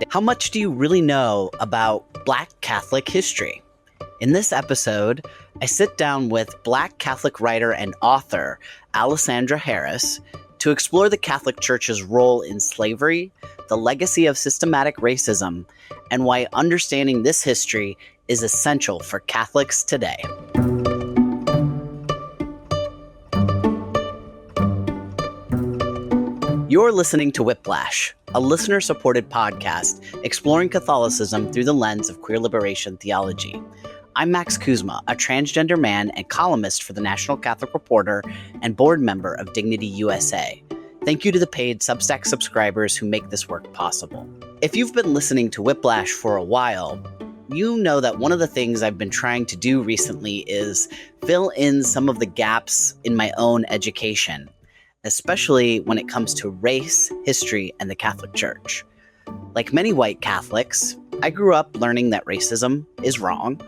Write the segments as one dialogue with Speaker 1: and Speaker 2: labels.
Speaker 1: How much do you really know about Black Catholic history? In this episode, I sit down with Black Catholic writer and author Alessandra Harris to explore the Catholic Church's role in slavery, the legacy of systematic racism, and why understanding this history is essential for Catholics today. You're listening to Whiplash, a listener-supported podcast exploring Catholicism through the lens of queer liberation theology. I'm Max Kuzma, a transgender man and columnist for the National Catholic Reporter and board member of Dignity USA. Thank you to the paid Substack subscribers who make this work possible. If you've been listening to Whiplash for a while, you know that one of the things I've been trying to do recently is fill in some of the gaps in my own education, especially when it comes to race, history, and the Catholic Church. Like many white Catholics, I grew up learning that racism is wrong,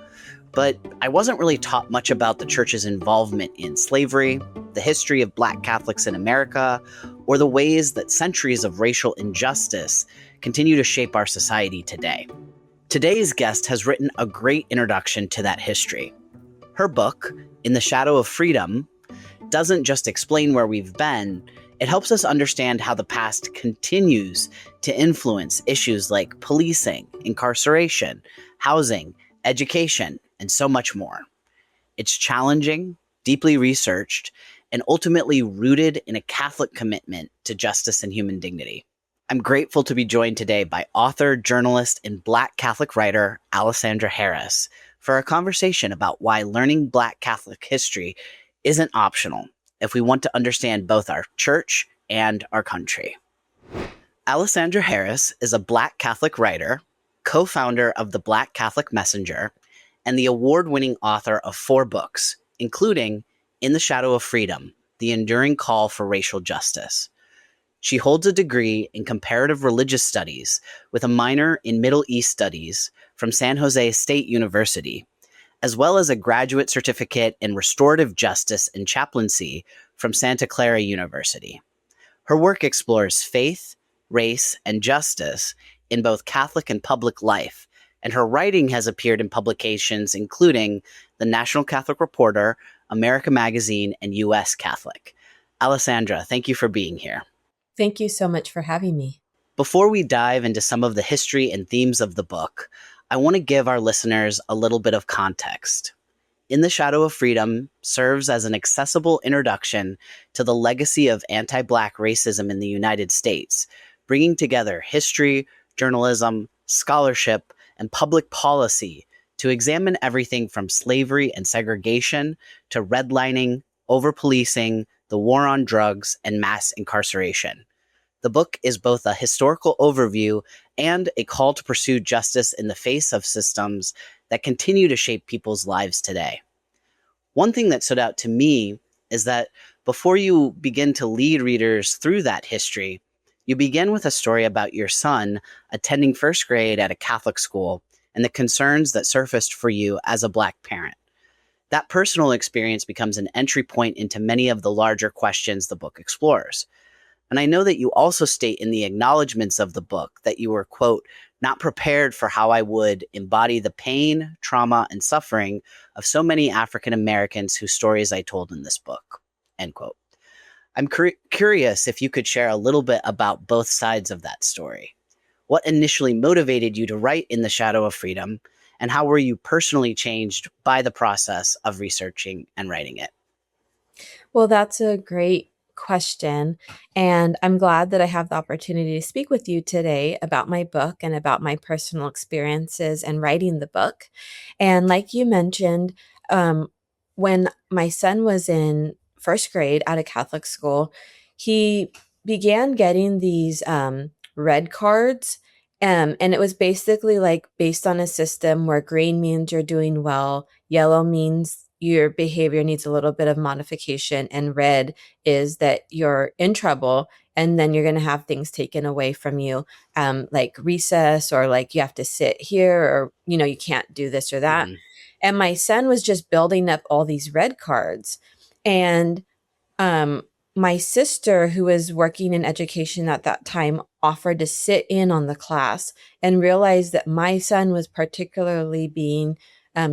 Speaker 1: but I wasn't really taught much about the Church's involvement in slavery, the history of Black Catholics in America, or the ways that centuries of racial injustice continue to shape our society today. Today's guest has written a great introduction to that history. Her book, In the Shadow of Freedom, doesn't just explain where we've been, it helps us understand how the past continues to influence issues like policing, incarceration, housing, education, and so much more. It's challenging, deeply researched, and ultimately rooted in a Catholic commitment to justice and human dignity. I'm grateful to be joined today by author, journalist, and Black Catholic writer Alessandra Harris for a conversation about why learning Black Catholic history isn't optional if we want to understand both our church and our country. Alessandra Harris is a Black Catholic writer, co-founder of the Black Catholic Messenger, and the award-winning author of 4 books, including In the Shadow of Freedom, The Enduring Call for Racial Justice. She holds a degree in comparative religious studies with a minor in Middle East studies from San Jose State University, as well as a graduate certificate in restorative justice and chaplaincy from Santa Clara University. Her work explores faith, race, and justice in both Catholic and public life, and her writing has appeared in publications including the National Catholic Reporter, America Magazine, and U.S. Catholic. Alessandra, thank you for being here.
Speaker 2: Thank you so much for having me.
Speaker 1: Before we dive into some of the history and themes of the book, I want to give our listeners a little bit of context. In the Shadow of Freedom serves as an accessible introduction to the legacy of anti-Black racism in the United States, bringing together history, journalism, scholarship, and public policy to examine everything from slavery and segregation to redlining, over-policing, the war on drugs, and mass incarceration. The book is both a historical overview and a call to pursue justice in the face of systems that continue to shape people's lives today. One thing that stood out to me is that before you begin to lead readers through that history, you begin with a story about your son attending first grade at a Catholic school and the concerns that surfaced for you as a Black parent. That personal experience becomes an entry point into many of the larger questions the book explores. And I know that you also state in the acknowledgments of the book that you were, quote, not prepared for how I would embody the pain, trauma, and suffering of so many African Americans whose stories I told in this book, end quote. I'm curious if you could share a little bit about both sides of that story. What initially motivated you to write In the Shadow of Freedom, and how were you personally changed by the process of researching and writing it?
Speaker 2: Well, that's a great question. And I'm glad that I have the opportunity to speak with you today about my book and about my personal experiences in writing the book. And like you mentioned, when my son was in first grade at a Catholic school, he began getting these red cards. And it was basically like based on a system where green means you're doing well, yellow means your behavior needs a little bit of modification, and red is that you're in trouble, and then you're going to have things taken away from you, like recess, or like you have to sit here, or, you can't do this or that. Mm-hmm. And my son was just building up all these red cards. And my sister, who was working in education at that time, offered to sit in on the class and realized that my son was particularly being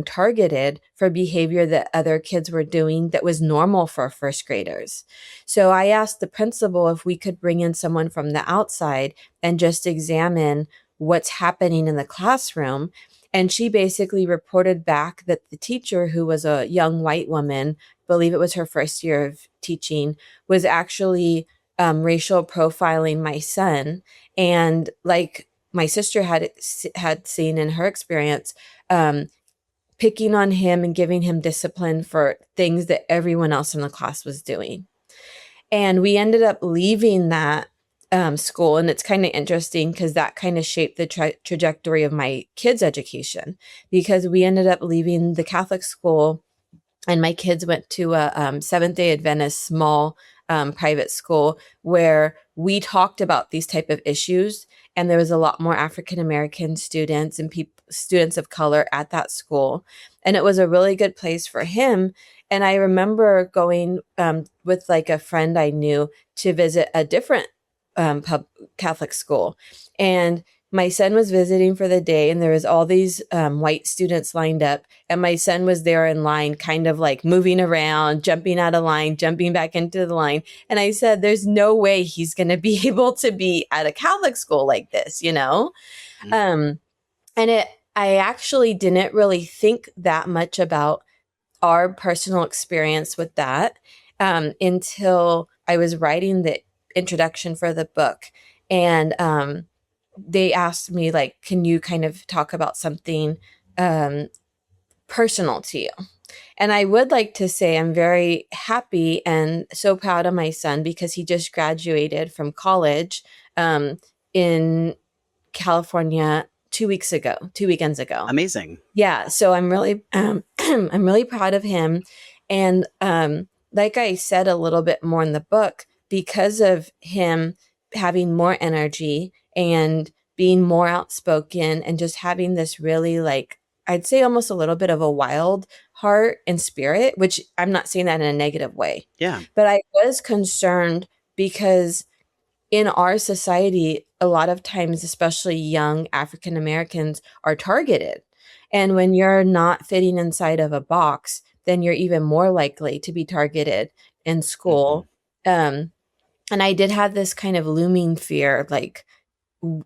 Speaker 2: targeted for behavior that other kids were doing that was normal for first graders. So I asked the principal if we could bring in someone from the outside and just examine what's happening in the classroom. And she basically reported back that the teacher, who was a young white woman, believe it was her first year of teaching, was actually racial profiling my son. And like my sister had seen in her experience, picking on him and giving him discipline for things that everyone else in the class was doing. And we ended up leaving that school. And it's kind of interesting because that kind of shaped the trajectory of my kids' education, because we ended up leaving the Catholic school and my kids went to a Seventh-day Adventist small private school where we talked about these type of issues. And there was a lot more African American students and students of color at that school. And it was a really good place for him. And I remember going with like a friend I knew to visit a different Catholic school. And my son was visiting for the day, and there was all these white students lined up, and my son was there in line, kind of like moving around, jumping out of line, jumping back into the line. And I said, there's no way he's going to be able to be at a Catholic school like this, you know? Mm-hmm. I actually didn't really think that much about our personal experience with that until I was writing the introduction for the book. And they asked me, like, can you kind of talk about something personal to you? And I would like to say I'm very happy and so proud of my son because he just graduated from college in California 2 weekends ago.
Speaker 1: Amazing.
Speaker 2: Yeah. So I'm really, I'm really proud of him. And like I said a little bit more in the book, because of him having more energy and being more outspoken and just having this really, like, I'd say almost a little bit of a wild heart and spirit, which I'm not saying that in a negative way.
Speaker 1: Yeah.
Speaker 2: But I was concerned because in our society, a lot of times, especially young African Americans are targeted. And when you're not fitting inside of a box, then you're even more likely to be targeted in school. Mm-hmm. And I did have this kind of looming fear, like,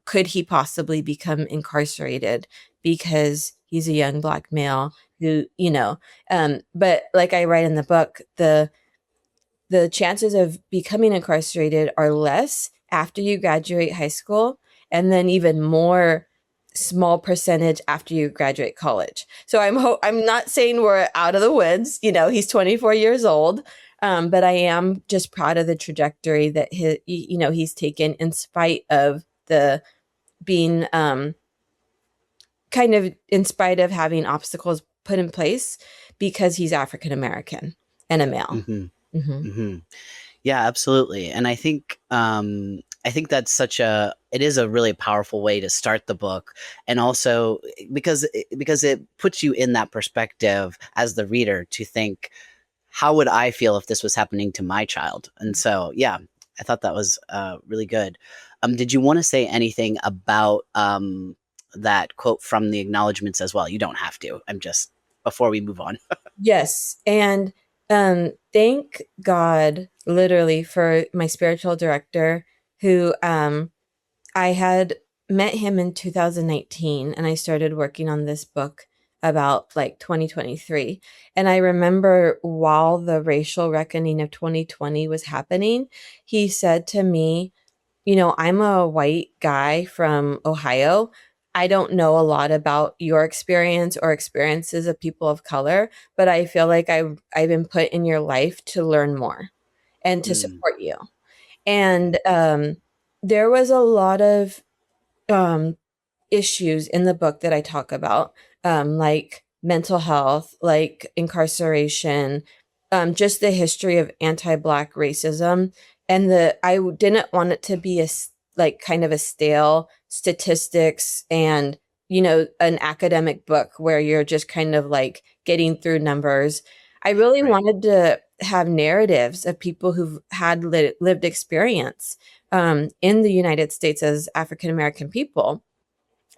Speaker 2: could he possibly become incarcerated because he's a young Black male who, you know, but like I write in the book, the chances of becoming incarcerated are less after you graduate high school, and then even more small percentage after you graduate college. So I'm not saying we're out of the woods. You know, he's 24 years old, but I am just proud of the trajectory that he's taken in spite of the being kind of in spite of having obstacles put in place because he's African American and a male.
Speaker 1: Mm-hmm. Mm-hmm. Mm-hmm. Yeah, absolutely. And I think that's it is a really powerful way to start the book. And also because it puts you in that perspective as the reader to think, how would I feel if this was happening to my child? And so, yeah, I thought that was really good. Did you want to say anything about that quote from the acknowledgments as well? You don't have to. Before we move on.
Speaker 2: Yes. And thank God, literally, for my spiritual director, who I had met him in 2019, and I started working on this book about like 2023. And I remember while the racial reckoning of 2020 was happening, he said to me, you know, I'm a white guy from Ohio. I don't know a lot about your experience or experiences of people of color, but I feel like I've been put in your life to learn more and to support you. And there was a lot of issues in the book that I talk about, like mental health, like incarceration, just the history of anti-Black racism. And I didn't want it to be kind of a stale statistics and, you know, an academic book where you're just kind of like getting through numbers. I really wanted to have narratives of people who've had lived experience in the United States as African American people.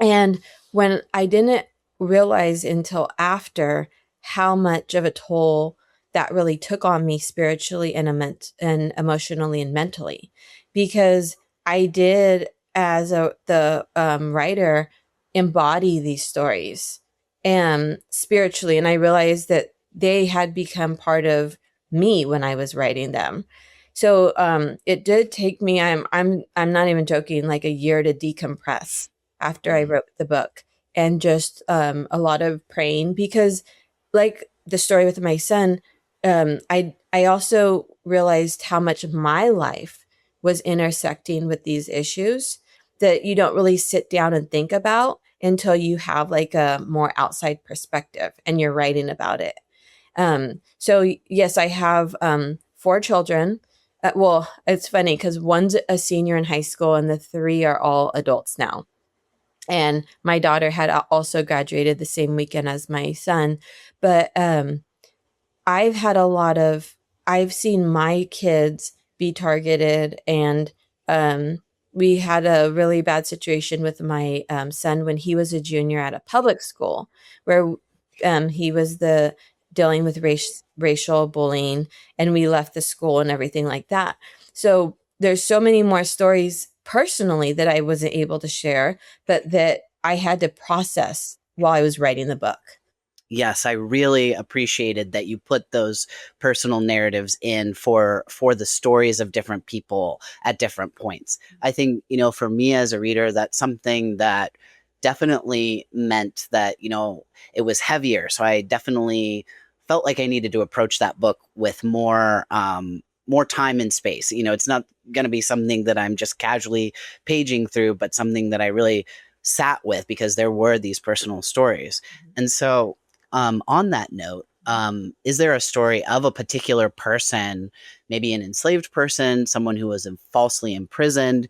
Speaker 2: And when I didn't realize until after how much of a toll that really took on me spiritually and emotionally and mentally, because I did, as the writer, embody these stories and spiritually, and I realized that they had become part of me when I was writing them. So it did take me, I'm not even joking, like a year to decompress after I wrote the book, and just a lot of praying, because like the story with my son, I also realized how much of my life was intersecting with these issues that you don't really sit down and think about until you have like a more outside perspective and you're writing about it. So yes, I have 4 children. Well, it's funny because one's a senior in high school and the 3 are all adults now. And my daughter had also graduated the same weekend as my son. But I've had a lot of, I've seen my kids be targeted. And we had a really bad situation with my son when he was a junior at a public school, where he was dealing with racial bullying, and we left the school and everything like that. So there's so many more stories personally that I wasn't able to share, but that I had to process while I was writing the book.
Speaker 1: Yes, I really appreciated that you put those personal narratives in for the stories of different people at different points. I think, for me as a reader, that's something that definitely meant that, it was heavier. So I definitely felt like I needed to approach that book with more time and space. It's not going to be something that I'm just casually paging through, but something that I really sat with, because there were these personal stories. And so on that note, is there a story of a particular person, maybe an enslaved person, someone who was falsely imprisoned,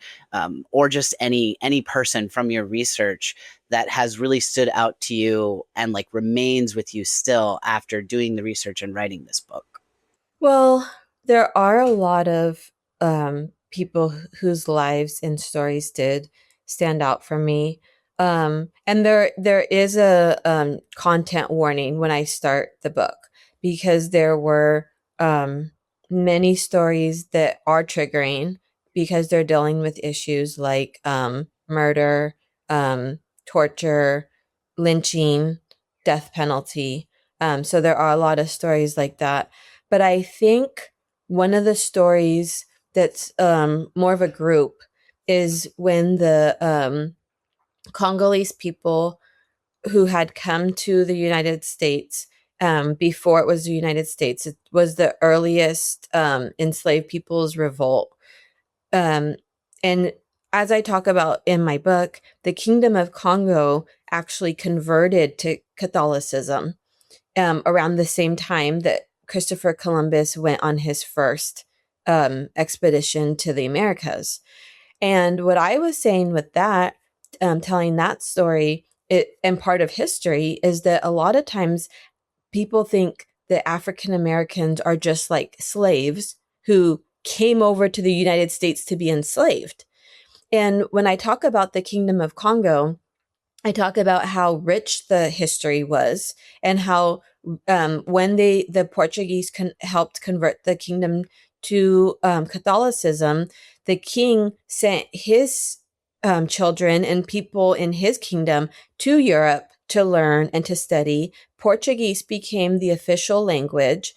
Speaker 1: or just any person from your research that has really stood out to you and like remains with you still after doing the research and writing this book?
Speaker 2: Well, there are a lot of people whose lives and stories did stand out for me. And there is a content warning when I start the book, because there were many stories that are triggering, because they're dealing with issues like murder, torture, lynching, death penalty. So there are a lot of stories like that. But I think one of the stories that's more of a group is when the Congolese people who had come to the United States before it was the United States. It was the earliest enslaved people's revolt. Um, and as I talk about in my book, the Kingdom of Congo actually converted to Catholicism around the same time that Christopher Columbus went on his first expedition to the Americas. And what I was saying with that, telling that story, and part of history, is that a lot of times people think that African Americans are just like slaves who came over to the United States to be enslaved. And when I talk about the Kingdom of Congo, I talk about how rich the history was, and how when the Portuguese helped convert the kingdom to Catholicism, the king sent his children and people in his kingdom to Europe to learn and to study. Portuguese became the official language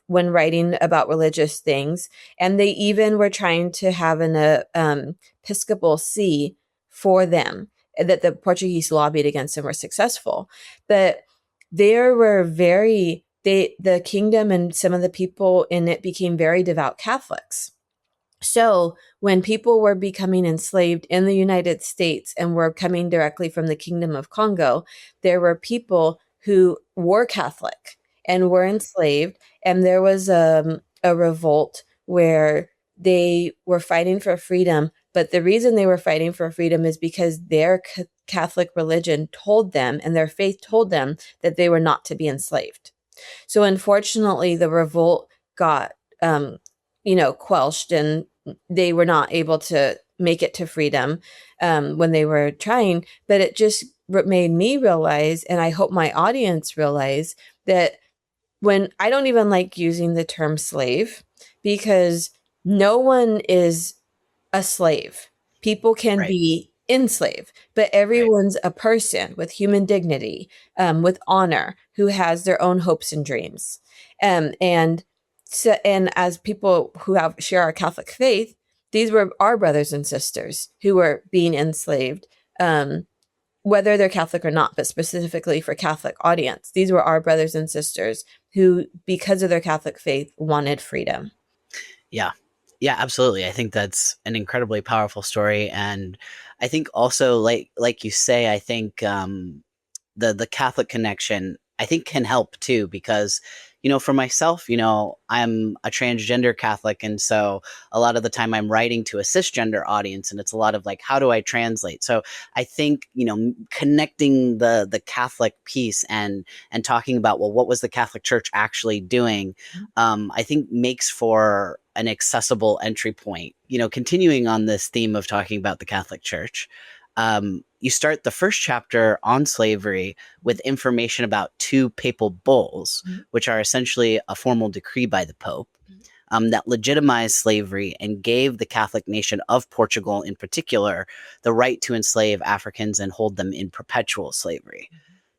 Speaker 2: when writing about religious things, and they even were trying to have an Episcopal see for them, that the Portuguese lobbied against and were successful. But there were the kingdom and some of the people in it became very devout Catholics. So when people were becoming enslaved in the United States and were coming directly from the Kingdom of Congo, there were people who were Catholic and were enslaved. And there was a revolt where they were fighting for freedom. But the reason they were fighting for freedom is because their Catholic religion told them, and their faith told them, that they were not to be enslaved. So unfortunately, the revolt got, quelched, and they were not able to make it to freedom when they were trying. But it just made me realize, and I hope my audience realize, that when I don't even like using the term slave, because no one is a slave. People can
Speaker 1: Right.
Speaker 2: be enslaved, but
Speaker 1: Right.
Speaker 2: everyone's a person with human dignity, with honor, who has their own hopes and dreams. And so, and as people who share our Catholic faith, these were our brothers and sisters who were being enslaved, whether they're Catholic or not, but specifically for Catholic audience, these were our brothers and sisters who, because of their Catholic faith, wanted freedom.
Speaker 1: Yeah. Yeah, absolutely. I think that's an incredibly powerful story. And I think also, like you say, I think the Catholic connection, I think, can help too, because, for myself, I'm a transgender Catholic. And so a lot of the time I'm writing to a cisgender audience, and it's a lot of like, how do I translate? So I think, connecting the Catholic piece and talking about, well, what was the Catholic Church actually doing? I think makes for an accessible entry point. Continuing on this theme of talking about the Catholic Church, you start the first chapter on slavery with information about two papal bulls, which are essentially a formal decree by the Pope, that legitimized slavery and gave the Catholic nation of Portugal in particular the right to enslave Africans and hold them in perpetual slavery.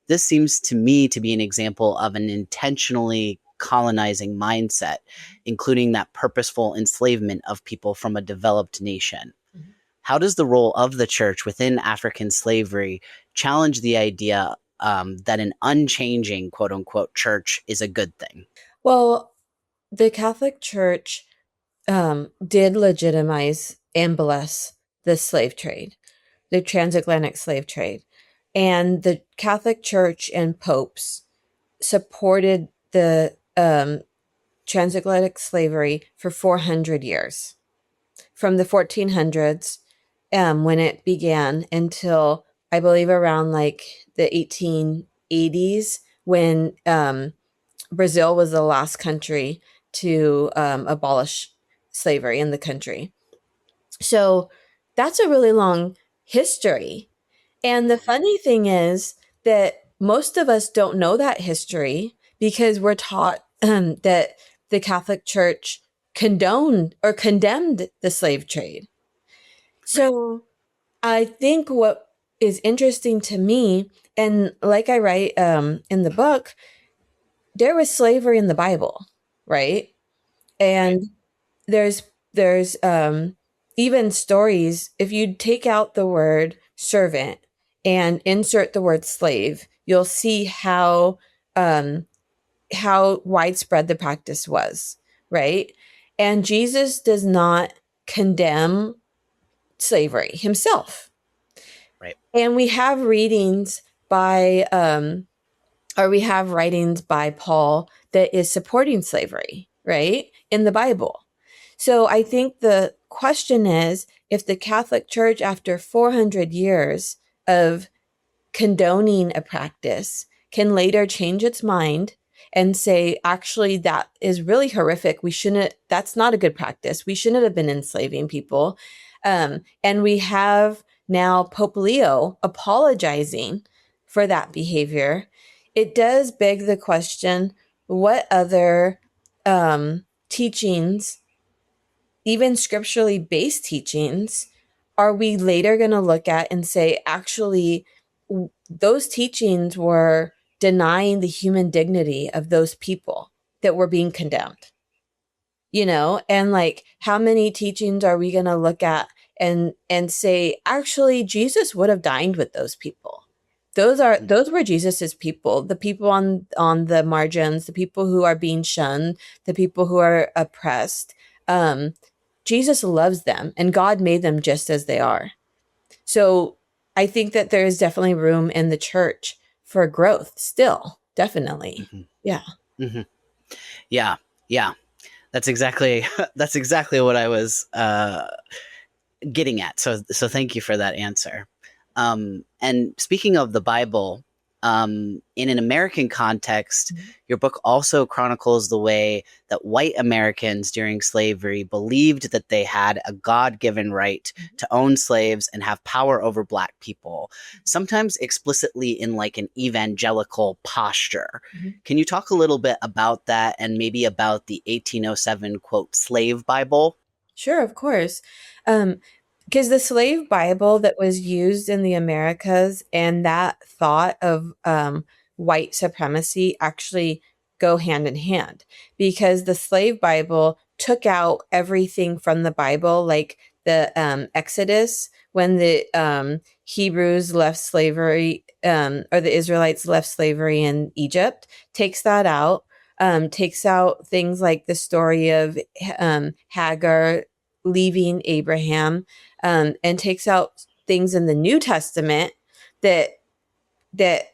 Speaker 1: This seems to me to be an example of an intentionally colonizing mindset, including that purposeful enslavement of people from a developed nation. How does the role of the church within African slavery challenge the idea that an unchanging, quote unquote, church is a good thing?
Speaker 2: Well, the Catholic Church did legitimize and bless the slave trade, the transatlantic slave trade. And the Catholic Church and popes supported the transatlantic slavery for 400 years, from the 1400s, when it began, until I believe around like the 1880s, when Brazil was the last country to abolish slavery in the country. So that's a really long history. And the funny thing is that most of us don't know that history, because we're taught that the Catholic Church condoned or condemned the slave trade. So I think what is interesting to me, and like I write in the book, there was slavery in the Bible, right?
Speaker 1: Right.
Speaker 2: And there's even stories. If you take out the word servant and insert the word slave, you'll see how widespread the practice was, right? And Jesus does not condemn slavery himself.
Speaker 1: Right.
Speaker 2: And we have readings by or we have writings by Paul that is supporting slavery, right, in the Bible. So I think the question is, if the Catholic Church, after 400 years of condoning a practice, can later change its mind and say, actually, that is really horrific. That's not a good practice. We shouldn't have been enslaving people. And we have now Pope Leo apologizing for that behavior. It does beg the question, what other teachings, even scripturally based teachings, are we later going to look at and say, actually, those teachings were denying the human dignity of those people that were being condemned? And like, how many teachings are we going to look at and say, actually, Jesus would have dined with those people? Those were Jesus's people, the people on the margins, the people who are being shunned, the people who are oppressed. Jesus loves them, and God made them just as they are. So I think that there is definitely room in the church for growth still. Definitely.
Speaker 1: Mm-hmm.
Speaker 2: Yeah.
Speaker 1: Mm-hmm. Yeah. Yeah. That's exactly what I was getting at. So thank you for that answer. And speaking of the Bible, in an American context, your book also chronicles the way that white Americans during slavery believed that they had a God-given right to own slaves and have power over Black people, sometimes explicitly in like an evangelical posture. Can you talk a little bit about that and maybe about the 1807, quote, slave Bible?
Speaker 2: Sure, of course. Because the slave Bible that was used in the Americas and that thought of white supremacy actually go hand in hand, because the slave Bible took out everything from the Bible, like the Exodus, when the Hebrews left slavery, or the Israelites left slavery in Egypt, takes that out. Takes out things like the story of Hagar leaving Abraham, and takes out things in the New Testament that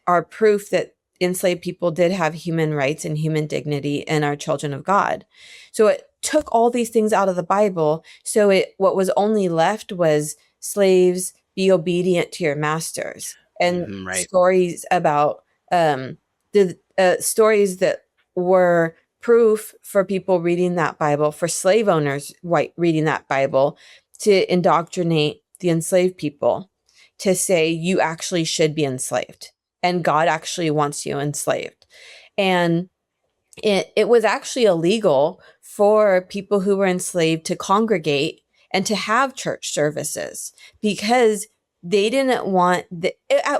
Speaker 2: are proof that enslaved people did have human rights and human dignity and are children of God. So it took all these things out of the Bible. So what was only left was slaves, be obedient to your masters, and
Speaker 1: Right.
Speaker 2: stories about the stories that were proof for people reading that Bible, for slave owners white reading that Bible, to indoctrinate the enslaved people, to say you actually should be enslaved and God actually wants you enslaved. And it was actually illegal for people who were enslaved to congregate and to have church services, because they didn't want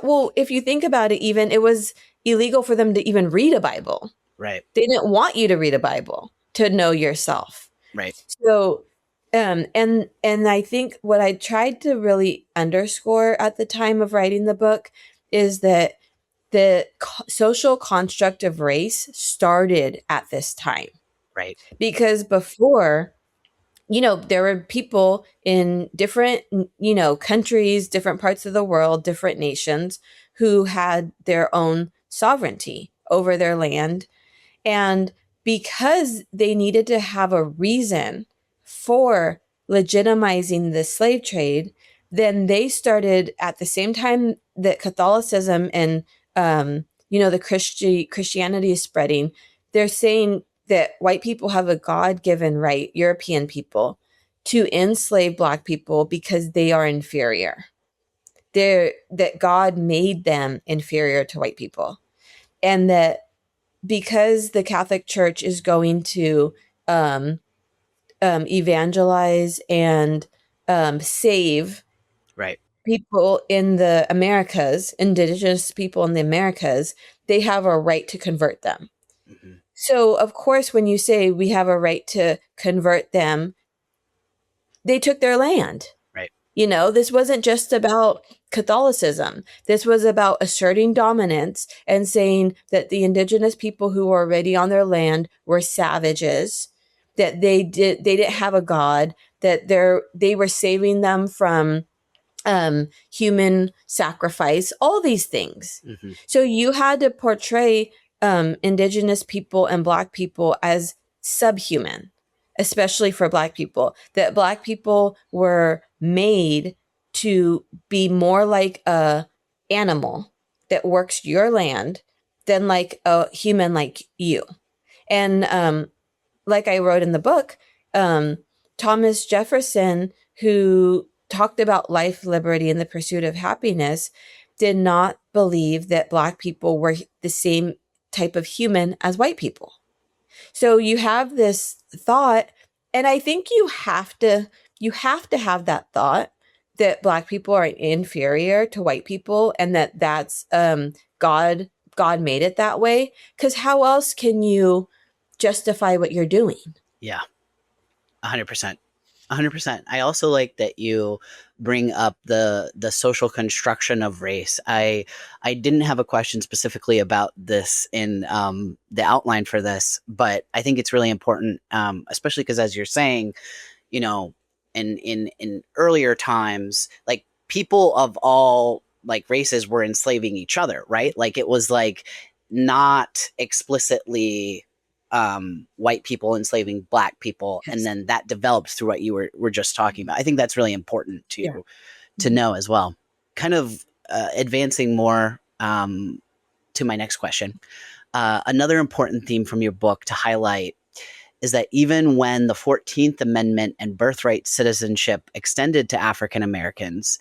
Speaker 2: well, if you think about it, even it was illegal for them to even read a Bible.
Speaker 1: Right.
Speaker 2: They didn't want you to read a Bible to know yourself.
Speaker 1: Right.
Speaker 2: So, and I think what I tried to really underscore at the time of writing the book is that the social construct of race started at this time.
Speaker 1: Right.
Speaker 2: Because before, there were people in different, countries, different parts of the world, different nations who had their own sovereignty over their land. And because they needed to have a reason for legitimizing the slave trade, then they started at the same time that Catholicism and the Christianity is spreading. They're saying that white people have a God-given right, European people, to enslave Black people because they are inferior. That God made them inferior to white people, and that because the Catholic Church is going to evangelize and save
Speaker 1: Right.
Speaker 2: people in the Americas, indigenous people in the Americas, they have a right to convert them. So, of course, when you say we have a right to convert them, they took their land.
Speaker 1: Right.
Speaker 2: This wasn't just about Catholicism. This was about asserting dominance and saying that the indigenous people who were already on their land were savages, that they didn't have a God, that they were saving them from human sacrifice, all these things. So you had to portray indigenous people and Black people as subhuman, especially for Black people, that Black people were made to be more like a animal that works your land than like a human like you. And like I wrote in the book, Thomas Jefferson, who talked about life, liberty, and the pursuit of happiness, did not believe that Black people were the same type of human as white people. So you have this thought, and I think you have to have that thought that Black people are inferior to white people, and that's God made it that way, because how else can you justify what you're doing?
Speaker 1: Yeah. 100%. 100%. I also like that you bring up the social construction of race. I didn't have a question specifically about this in the outline for this, but I think it's really important, especially because, as you're saying, in earlier times, like people of all like races were enslaving each other, right? Like it was like not explicitly white people enslaving Black people,
Speaker 2: Yes.
Speaker 1: and then that developed through what you were just talking about. I think that's really important to
Speaker 2: Yeah.
Speaker 1: know as well. Kind of advancing more to my next question. Another important theme from your book to highlight is that even when the 14th Amendment and birthright citizenship extended to African Americans,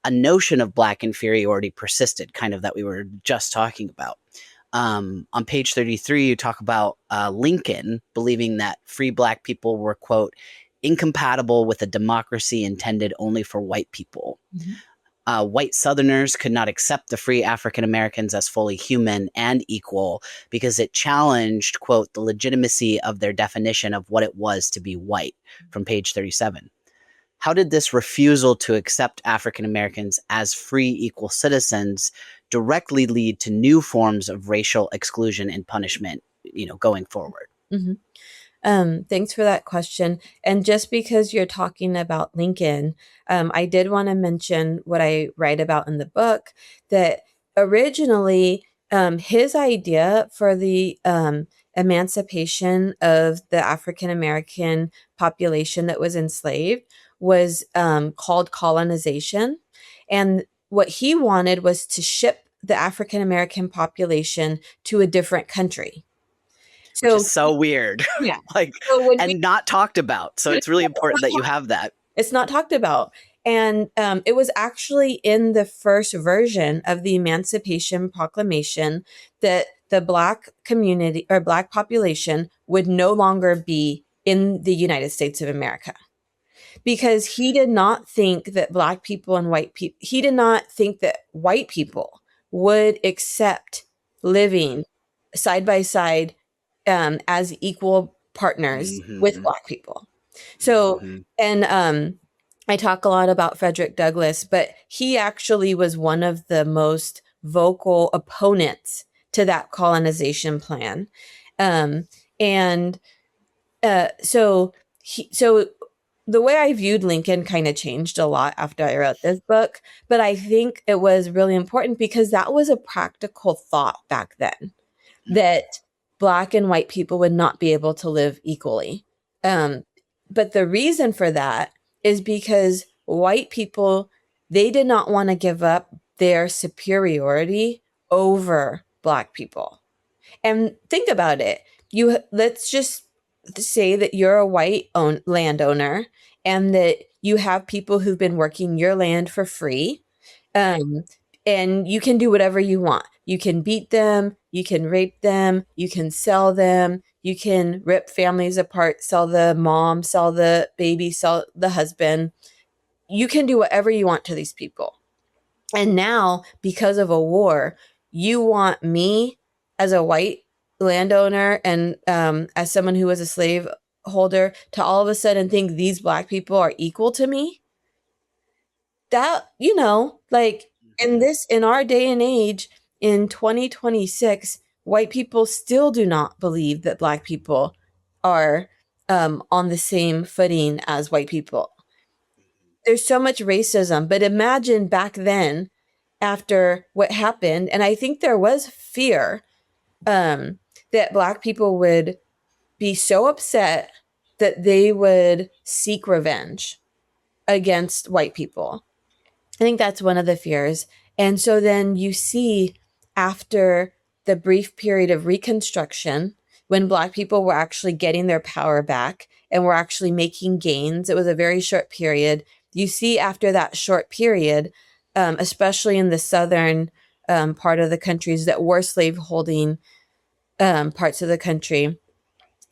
Speaker 1: a notion of Black inferiority persisted, kind of that we were just talking about. On page 33, you talk about Lincoln believing that free Black people were, quote, incompatible with a democracy intended only for white people.
Speaker 2: Mhm.
Speaker 1: White Southerners could not accept the free African Americans as fully human and equal because it challenged, quote, the legitimacy of their definition of what it was to be white, from page 37. How did this refusal to accept African Americans as free, equal citizens directly lead to new forms of racial exclusion and punishment, going forward?
Speaker 2: Mhm. Thanks for that question. And just because you're talking about Lincoln, I did want to mention what I write about in the book, that originally his idea for the emancipation of the African American population that was enslaved was called colonization. And what he wanted was to ship the African American population to a different country.
Speaker 1: Which
Speaker 2: So,
Speaker 1: is so weird,
Speaker 2: yeah.
Speaker 1: like,
Speaker 2: So when we
Speaker 1: and not talked about. So it's really important that you have that.
Speaker 2: It's not talked about. And it was actually in the first version of the Emancipation Proclamation that the Black community or Black population would no longer be in the United States of America, because he did not think that Black people and white people, he did not think that white people would accept living side by side as equal partners with
Speaker 1: Mm-hmm.
Speaker 2: Black people. So,
Speaker 1: Mm-hmm.
Speaker 2: and I talk a lot about Frederick Douglass, but he actually was one of the most vocal opponents to that colonization plan. And so the way I viewed Lincoln kind of changed a lot after I wrote this book, but I think it was really important because that was a practical thought back then, that Black and white people would not be able to live equally. But the reason for that is because white people, they did not want to give up their superiority over Black people. And think about it. Let's just say that you're a white landowner and that you have people who've been working your land for free. Um, and you can do whatever you want. You can beat them, you can rape them, you can sell them, you can rip families apart, sell the mom, sell the baby, sell the husband. You can do whatever you want to these people. And now, because of a war, you want me as a white landowner and as someone who was a slave holder to all of a sudden think these Black people are equal to me? That, like in our day and age, in 2026, white people still do not believe that Black people are on the same footing as white people. There's so much racism, but imagine back then, after what happened, and I think there was fear that Black people would be so upset that they would seek revenge against white people. I think that's one of the fears. And so then you see, after the brief period of Reconstruction, when Black people were actually getting their power back and were actually making gains, it was a very short period. You see, after that short period, especially in the southern part of the countries that were slaveholding parts of the country,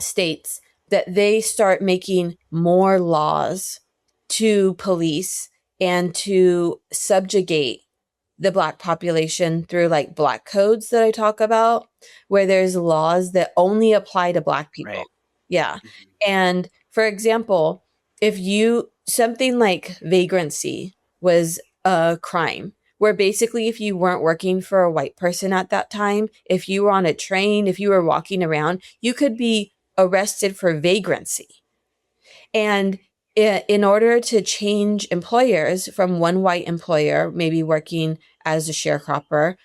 Speaker 2: states, that they start making more laws to police and to subjugate the Black population through like Black codes that I talk about, where there's laws that only apply to Black people.
Speaker 1: Right.
Speaker 2: Yeah. And for example, if something like vagrancy was a crime, where basically if you weren't working for a white person at that time, if you were on a train, if you were walking around, you could be arrested for vagrancy. And in order to change employers from one white employer, maybe working as a sharecropper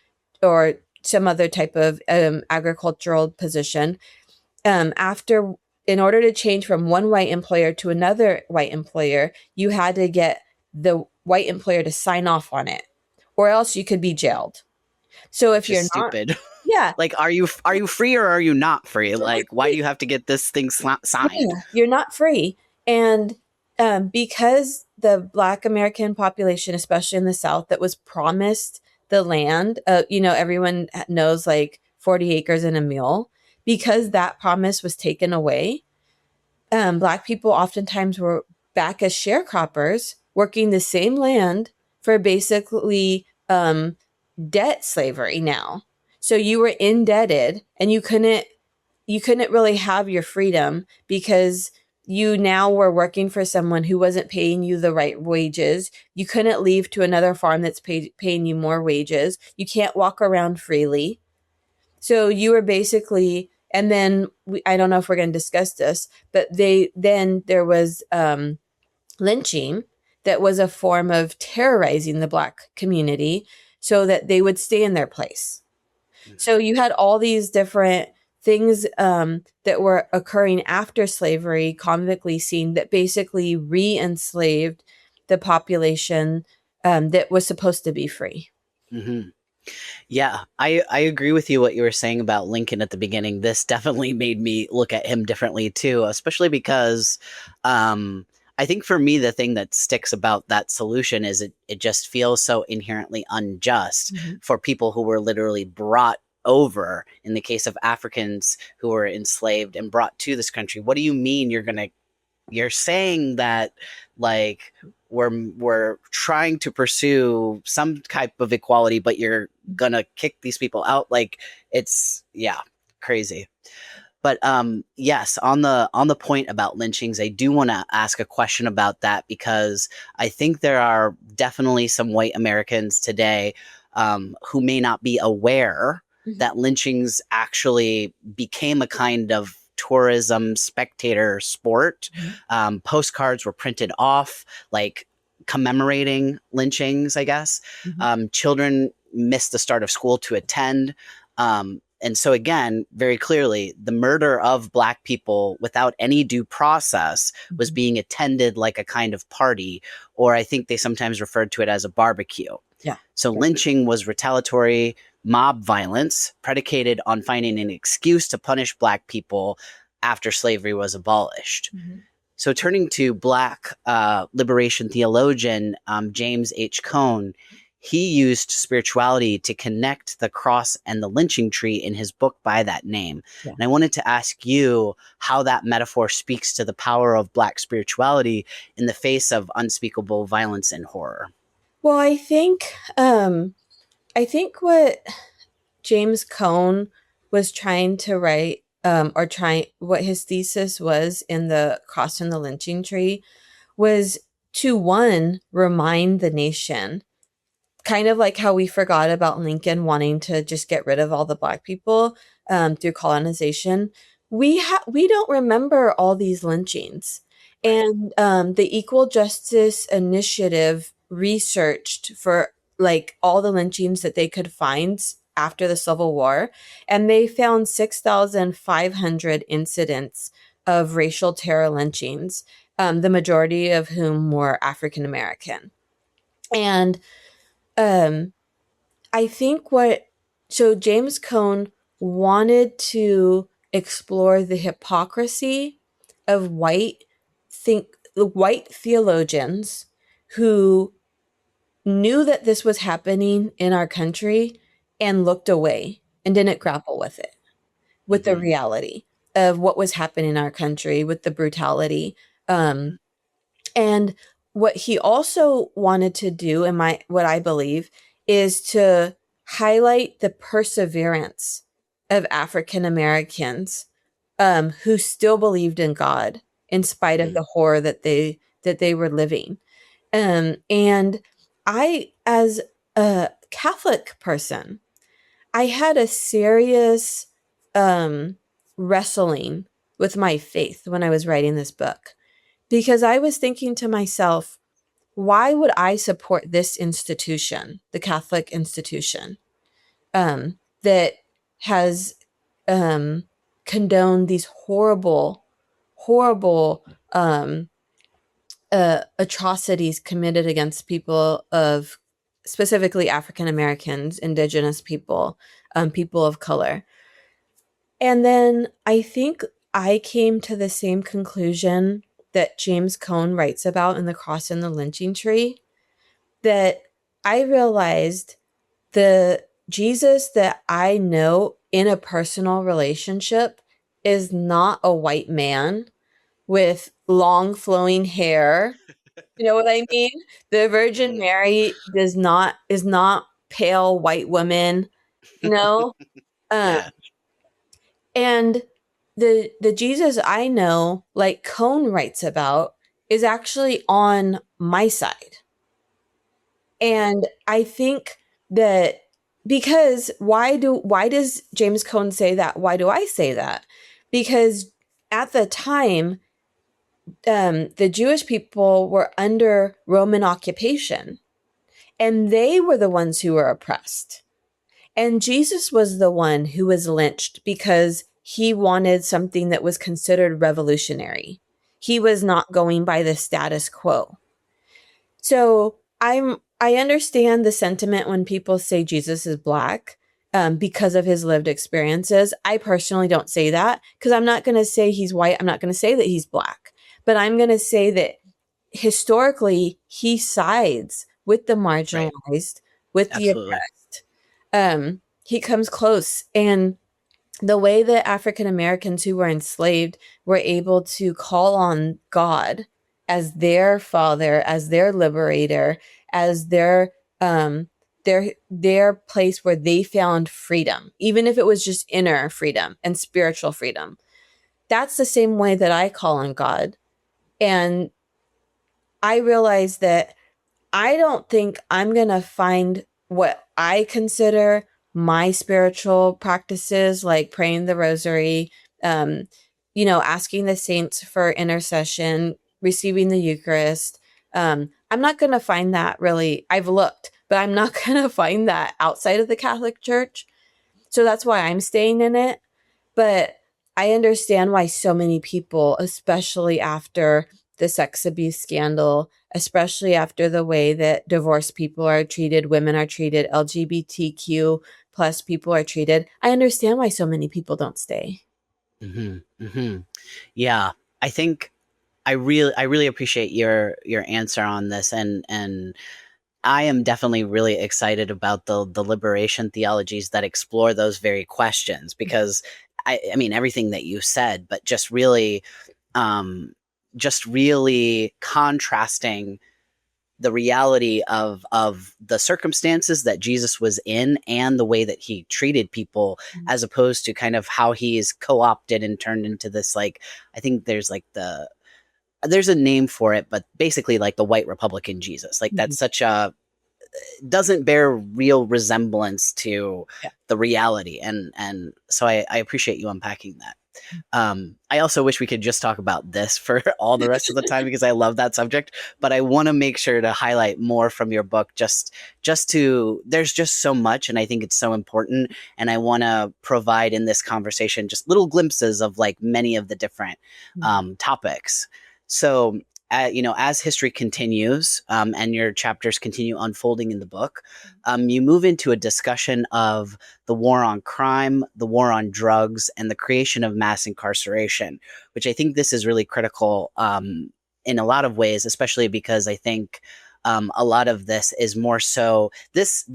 Speaker 2: or some other type of agricultural position, in order to change from one white employer to another white employer, you had to get the white employer to sign off on it, or else you could be jailed. So if
Speaker 1: Which is
Speaker 2: you're not,
Speaker 1: stupid.
Speaker 2: Yeah.
Speaker 1: Like, are you free or are you not free? Like, why do you have to get this thing signed?
Speaker 2: Yeah, you're not free. And because the Black American population, especially in the South, that was promised the land, everyone knows like 40 acres and a mule, because that promise was taken away. Black people oftentimes were back as sharecroppers, working the same land for basically debt slavery now. So you were indebted and you couldn't really have your freedom because you now were working for someone who wasn't paying you the right wages. You couldn't leave to another farm that's paying you more wages. You can't walk around freely. So you were basically, and then I don't know if we're going to discuss this, but then there was lynching that was a form of terrorizing the Black community so that they would stay in their place. So you had all these different things that were occurring after slavery, convict leasing, that basically re-enslaved the population that was supposed to be free.
Speaker 1: Mm-hmm. Yeah, I agree with you what you were saying about Lincoln at the beginning. This definitely made me look at him differently too, especially because I think for me the thing that sticks about that solution is it just feels so inherently unjust for people who were literally brought over, in the case of Africans who were enslaved and brought to this country. What do you mean you're saying that, like, we're trying to pursue some type of equality, but you're gonna kick these people out? Like, it's, yeah, crazy. But yes, on the point about lynchings, I do want to ask a question about that, because I think there are definitely some white Americans today who may not be aware that lynchings actually became a kind of tourism spectator sport. Postcards were printed off, like, commemorating lynchings, I guess. Children missed the start of school to attend. And so, again, very clearly, the murder of Black people without any due process was being attended like a kind of party, or I think they sometimes referred to it as a barbecue.
Speaker 2: Yeah.
Speaker 1: So lynching was retaliatory mob violence predicated on finding an excuse to punish Black people after slavery was abolished. So turning to Black liberation theologian James H. Cone, he used spirituality to connect the cross and the lynching tree in his book by that name.
Speaker 2: Yeah.
Speaker 1: And I wanted to ask you how that metaphor speaks to the power of Black spirituality in the face of unspeakable violence and horror.
Speaker 2: Well, I think what James Cone was trying to write, what his thesis was in the cross and the lynching tree, was to, one, remind the nation, kind of like how we forgot about Lincoln wanting to just get rid of all the Black people through colonization. We don't remember all these lynchings. And the Equal Justice Initiative researched for like all the lynchings that they could find after the Civil War, and they found 6,500 incidents of racial terror lynchings, the majority of whom were African American. And I think so James Cone wanted to explore the hypocrisy of white theologians who knew that this was happening in our country and looked away and didn't grapple with it, with the reality of what was happening in our country, with the brutality. And what he also wanted to do, what I believe, is to highlight the perseverance of African Americans who still believed in God in spite of the horror that they were living. And I, as a Catholic person, I had a serious wrestling with my faith when I was writing this book, because I was thinking to myself, why would I support this institution, the Catholic institution, that has condoned these horrible, horrible atrocities committed against people of specifically African Americans, indigenous people, people of color. And then I think I came to the same conclusion that James Cone writes about in The Cross and the Lynching Tree, that I realized the Jesus that I know in a personal relationship is not a white man with long flowing hair. You know what I mean? The Virgin
Speaker 1: Mhm.
Speaker 2: Mary is not pale white woman, you know? Um,
Speaker 1: Yeah.
Speaker 2: and the Jesus I know, like Cone writes about, is actually on my side. And I think that because why does James Cone say that? Why do I say that? Because at the time, the Jewish people were under Roman occupation, and they were the ones who were oppressed. And Jesus was the one who was lynched because he wanted something that was considered revolutionary. He was not going by the status quo. So I understand the sentiment when people say Jesus is black because of his lived experiences. I personally don't say that because I'm not going to say he's white. I'm not going to say that he's black, but I'm going to say that historically he sides with the
Speaker 1: Right.
Speaker 2: marginalized, with the
Speaker 1: Absolutely.
Speaker 2: oppressed. He comes close, and the way that African Americans who were enslaved were able to call on God as their father, as their liberator, as um their place where they found freedom, even if it was just inner freedom and spiritual freedom. That's the same way that I call on God. And I realize that I don't think I'm going to find what I consider my spiritual practices, like praying the rosary, um, asking the saints for intercession, receiving the Eucharist. I'm not going to find that really. I've looked, but I'm not going to find that outside of the Catholic Church. So that's why I'm staying in it. But I understand why so many people, especially after the sex abuse scandal, especially after the way that divorced people are treated, women are treated, LGBTQ plus people are treated, I understand why so many people don't stay.
Speaker 1: Hmm. Hmm. Yeah. I think I really appreciate your answer on this, and I am definitely really excited about the liberation theologies that explore those very questions, because I mean everything that you said, but um just really contrasting the reality of the circumstances that Jesus was in and the way that he treated people, as opposed to kind of how he's co-opted and turned into this, like, I think there's a name for it, but basically like the white Republican Jesus. Like,
Speaker 2: Mhm.
Speaker 1: that's such a doesn't bear real resemblance to
Speaker 2: Yeah.
Speaker 1: the reality, and so I appreciate you unpacking that. I also wish we could just talk about this for all the rest of the time, because I love that subject, but I want to make sure to highlight more from your book, just to there's just so much, and I think it's so important, and I want to provide in this conversation just little glimpses of like many of the different topics. So as history continues, and your chapters continue unfolding in the book, you move into a discussion of the war on crime, the war on drugs, and the creation of mass incarceration, which I think this is really critical in a lot of ways, especially because I think a lot of this is more so this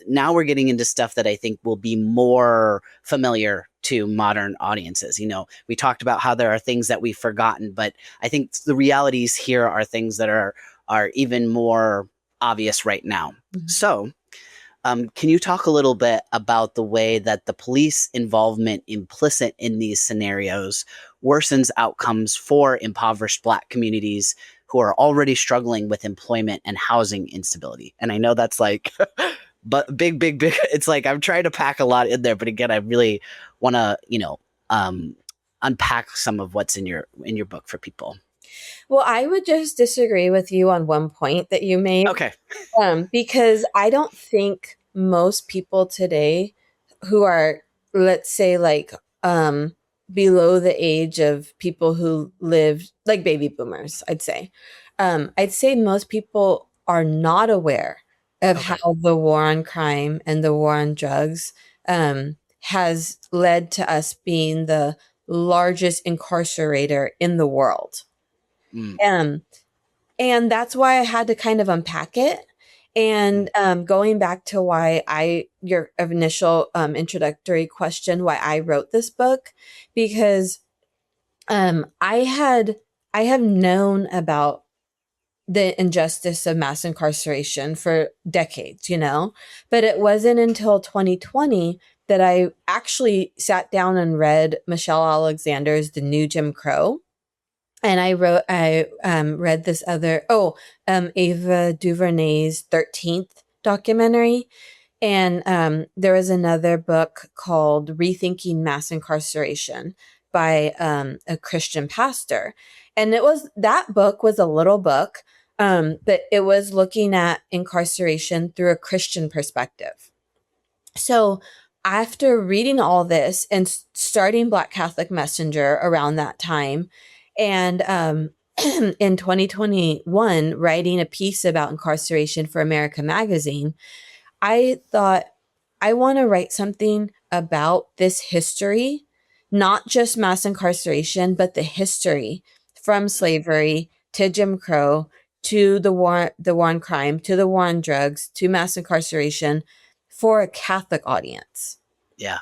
Speaker 1: now we're getting into stuff that I think will be more familiar to modern audiences. We talked about how there are things that we've forgotten, but I think the realities here are things that are even more obvious right now.
Speaker 2: Mhm.
Speaker 1: So, can you talk a little bit about the way that the police involvement implicit in these scenarios worsens outcomes for impoverished Black communities who are already struggling with employment and housing instability? And I know that's like, but big, big, big. It's like I'm trying to pack a lot in there, but again, I really want to, unpack some of what's in your book for people.
Speaker 2: Well, I would just disagree with you on one point that you made.
Speaker 1: Okay.
Speaker 2: Because I don't think most people today who are, let's say, like below the age of people who lived like baby boomers, I'd say most people are not aware of how
Speaker 1: Okay.
Speaker 2: the war on crime and the war on drugs has led to us being the largest incarcerator in the world.
Speaker 1: Mm,
Speaker 2: Um, and that's why I had to kind of unpack it.
Speaker 1: mm,
Speaker 2: And going back to your initial introductory question, why I wrote this book, because I have known about the injustice of mass incarceration for decades, but it wasn't until 2020 that I actually sat down and read Michelle Alexander's The New Jim Crow. And I read this Ava DuVernay's 13th documentary. And there was another book called Rethinking Mass Incarceration by a Christian pastor. And that book was a little book, but it was looking at incarceration through a Christian perspective. So after reading all this and starting Black Catholic Messenger around that time, and in 2021, writing a piece about incarceration for America Magazine, I thought, I want to write something about this history, not just mass incarceration, but the history from slavery to Jim Crow to the war on crime, to the war on drugs, to mass incarceration for a Catholic audience.
Speaker 1: yeah.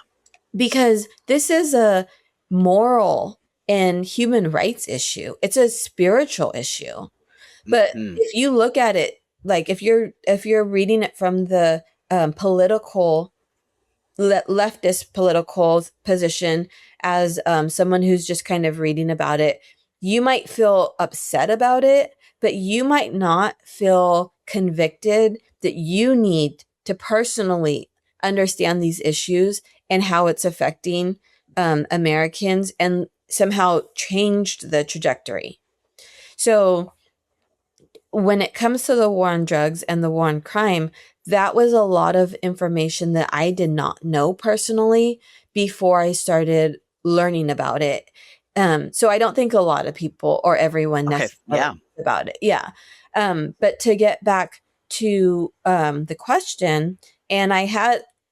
Speaker 2: Because this is a moral and human rights issue. It's a spiritual issue. But
Speaker 1: Mm-hmm.
Speaker 2: if you look at it, like if you're reading it from the political leftist political position, as someone who's just kind of reading about it, you might feel upset about it, but you might not feel convicted that you need to personally understand these issues and how it's affecting Americans and somehow changed the trajectory. So when it comes to the war on drugs and the war on crime, that was a lot of information that I did not know personally before I started learning about it. So I don't think a lot of people or everyone
Speaker 1: Okay.
Speaker 2: necessarily
Speaker 1: Yeah.
Speaker 2: knows about it. Yeah. But to get back to the question, and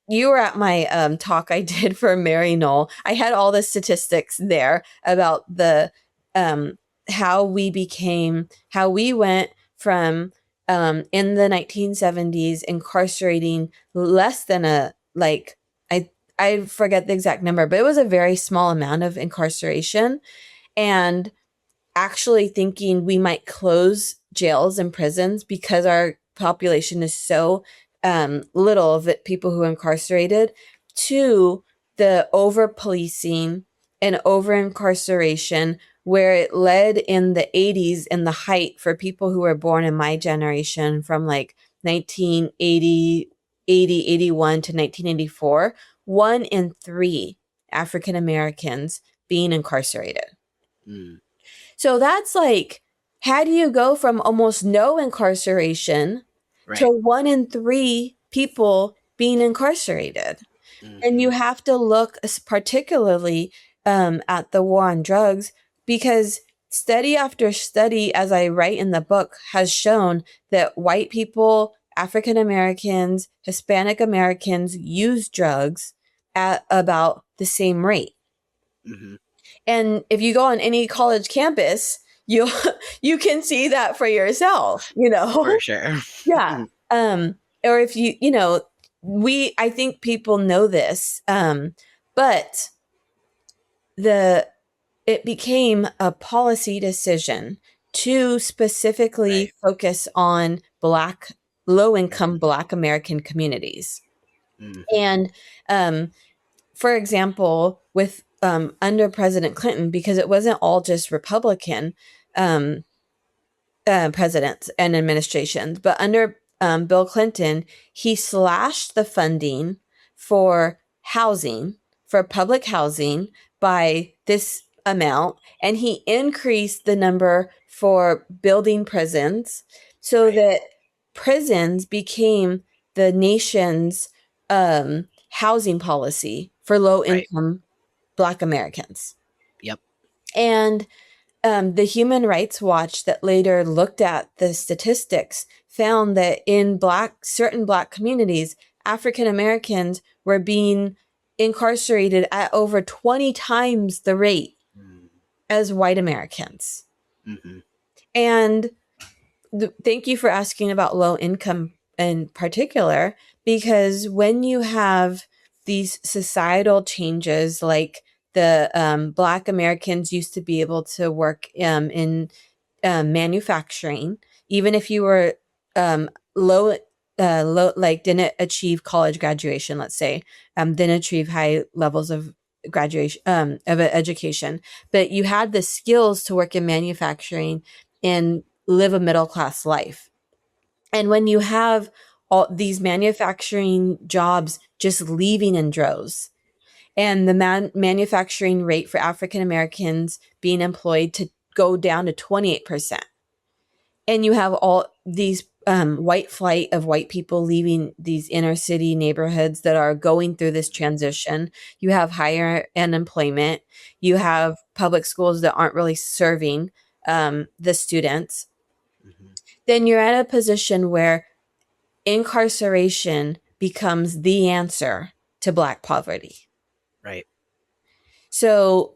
Speaker 2: you were at my talk I did for Mary Knoll. I had all the statistics there about um, how we went from in the 1970s incarcerating less than I I forget the exact number, but it was a very small amount of incarceration, and actually thinking we might close jails and prisons because our population is so little of it, people who are incarcerated, to the over policing and over incarceration, where it led in the 80s and the height for people who were born in my generation from like 1980, 81 to 1984, 1 in 3 African Americans being incarcerated.
Speaker 1: Mm,
Speaker 2: So that's like, how do you go from almost no incarceration to
Speaker 1: right.
Speaker 2: 1 in 3 people being incarcerated? And
Speaker 1: Mm-hmm.
Speaker 2: you have to look particularly at the war on drugs, because study after study, as I write in the book, has shown that white people, African Americans, Hispanic Americans use drugs at about the same rate.
Speaker 1: Mm-hmm.
Speaker 2: And if you go on any college campus, you you can see that for yourself,
Speaker 1: For sure.
Speaker 2: Yeah. Or if I think people know this, but the it became a policy decision to specifically
Speaker 1: Right.
Speaker 2: focus on low income
Speaker 1: Mm-hmm.
Speaker 2: Black American communities.
Speaker 1: Mm-hmm.
Speaker 2: And for example, with under President Clinton, because it wasn't all just Republican um, presidents and administrations, but under Bill Clinton, he slashed the funding for housing, for public housing, by this amount, and he increased the number for building prisons, so
Speaker 1: Right.
Speaker 2: that prisons became the nation's housing policy for low
Speaker 1: Right.
Speaker 2: income Black Americans.
Speaker 1: Yep.
Speaker 2: And the Human Rights Watch that later looked at the statistics found that in certain Black communities, African Americans were being incarcerated at over 20 times the rate as white Americans.
Speaker 1: Mm-hmm.
Speaker 2: And thank you for asking about low income in particular, because when you have these societal changes, like the Black Americans used to be able to work in manufacturing, even if you were low, like didn't achieve college graduation, let's say, didn't achieve high levels of graduation of education, but you had the skills to work in manufacturing and live a middle class life. And when you have all these manufacturing jobs just leaving in droves, and the manufacturing rate for African Americans being employed to go down to 28%, and you have all these white flight of white people leaving these inner city neighborhoods that are going through this transition. You have higher unemployment. You have public schools that aren't really serving the students.
Speaker 1: Mm-hmm.
Speaker 2: Then you're at a position where incarceration becomes the answer to Black poverty.
Speaker 1: Right.
Speaker 2: So,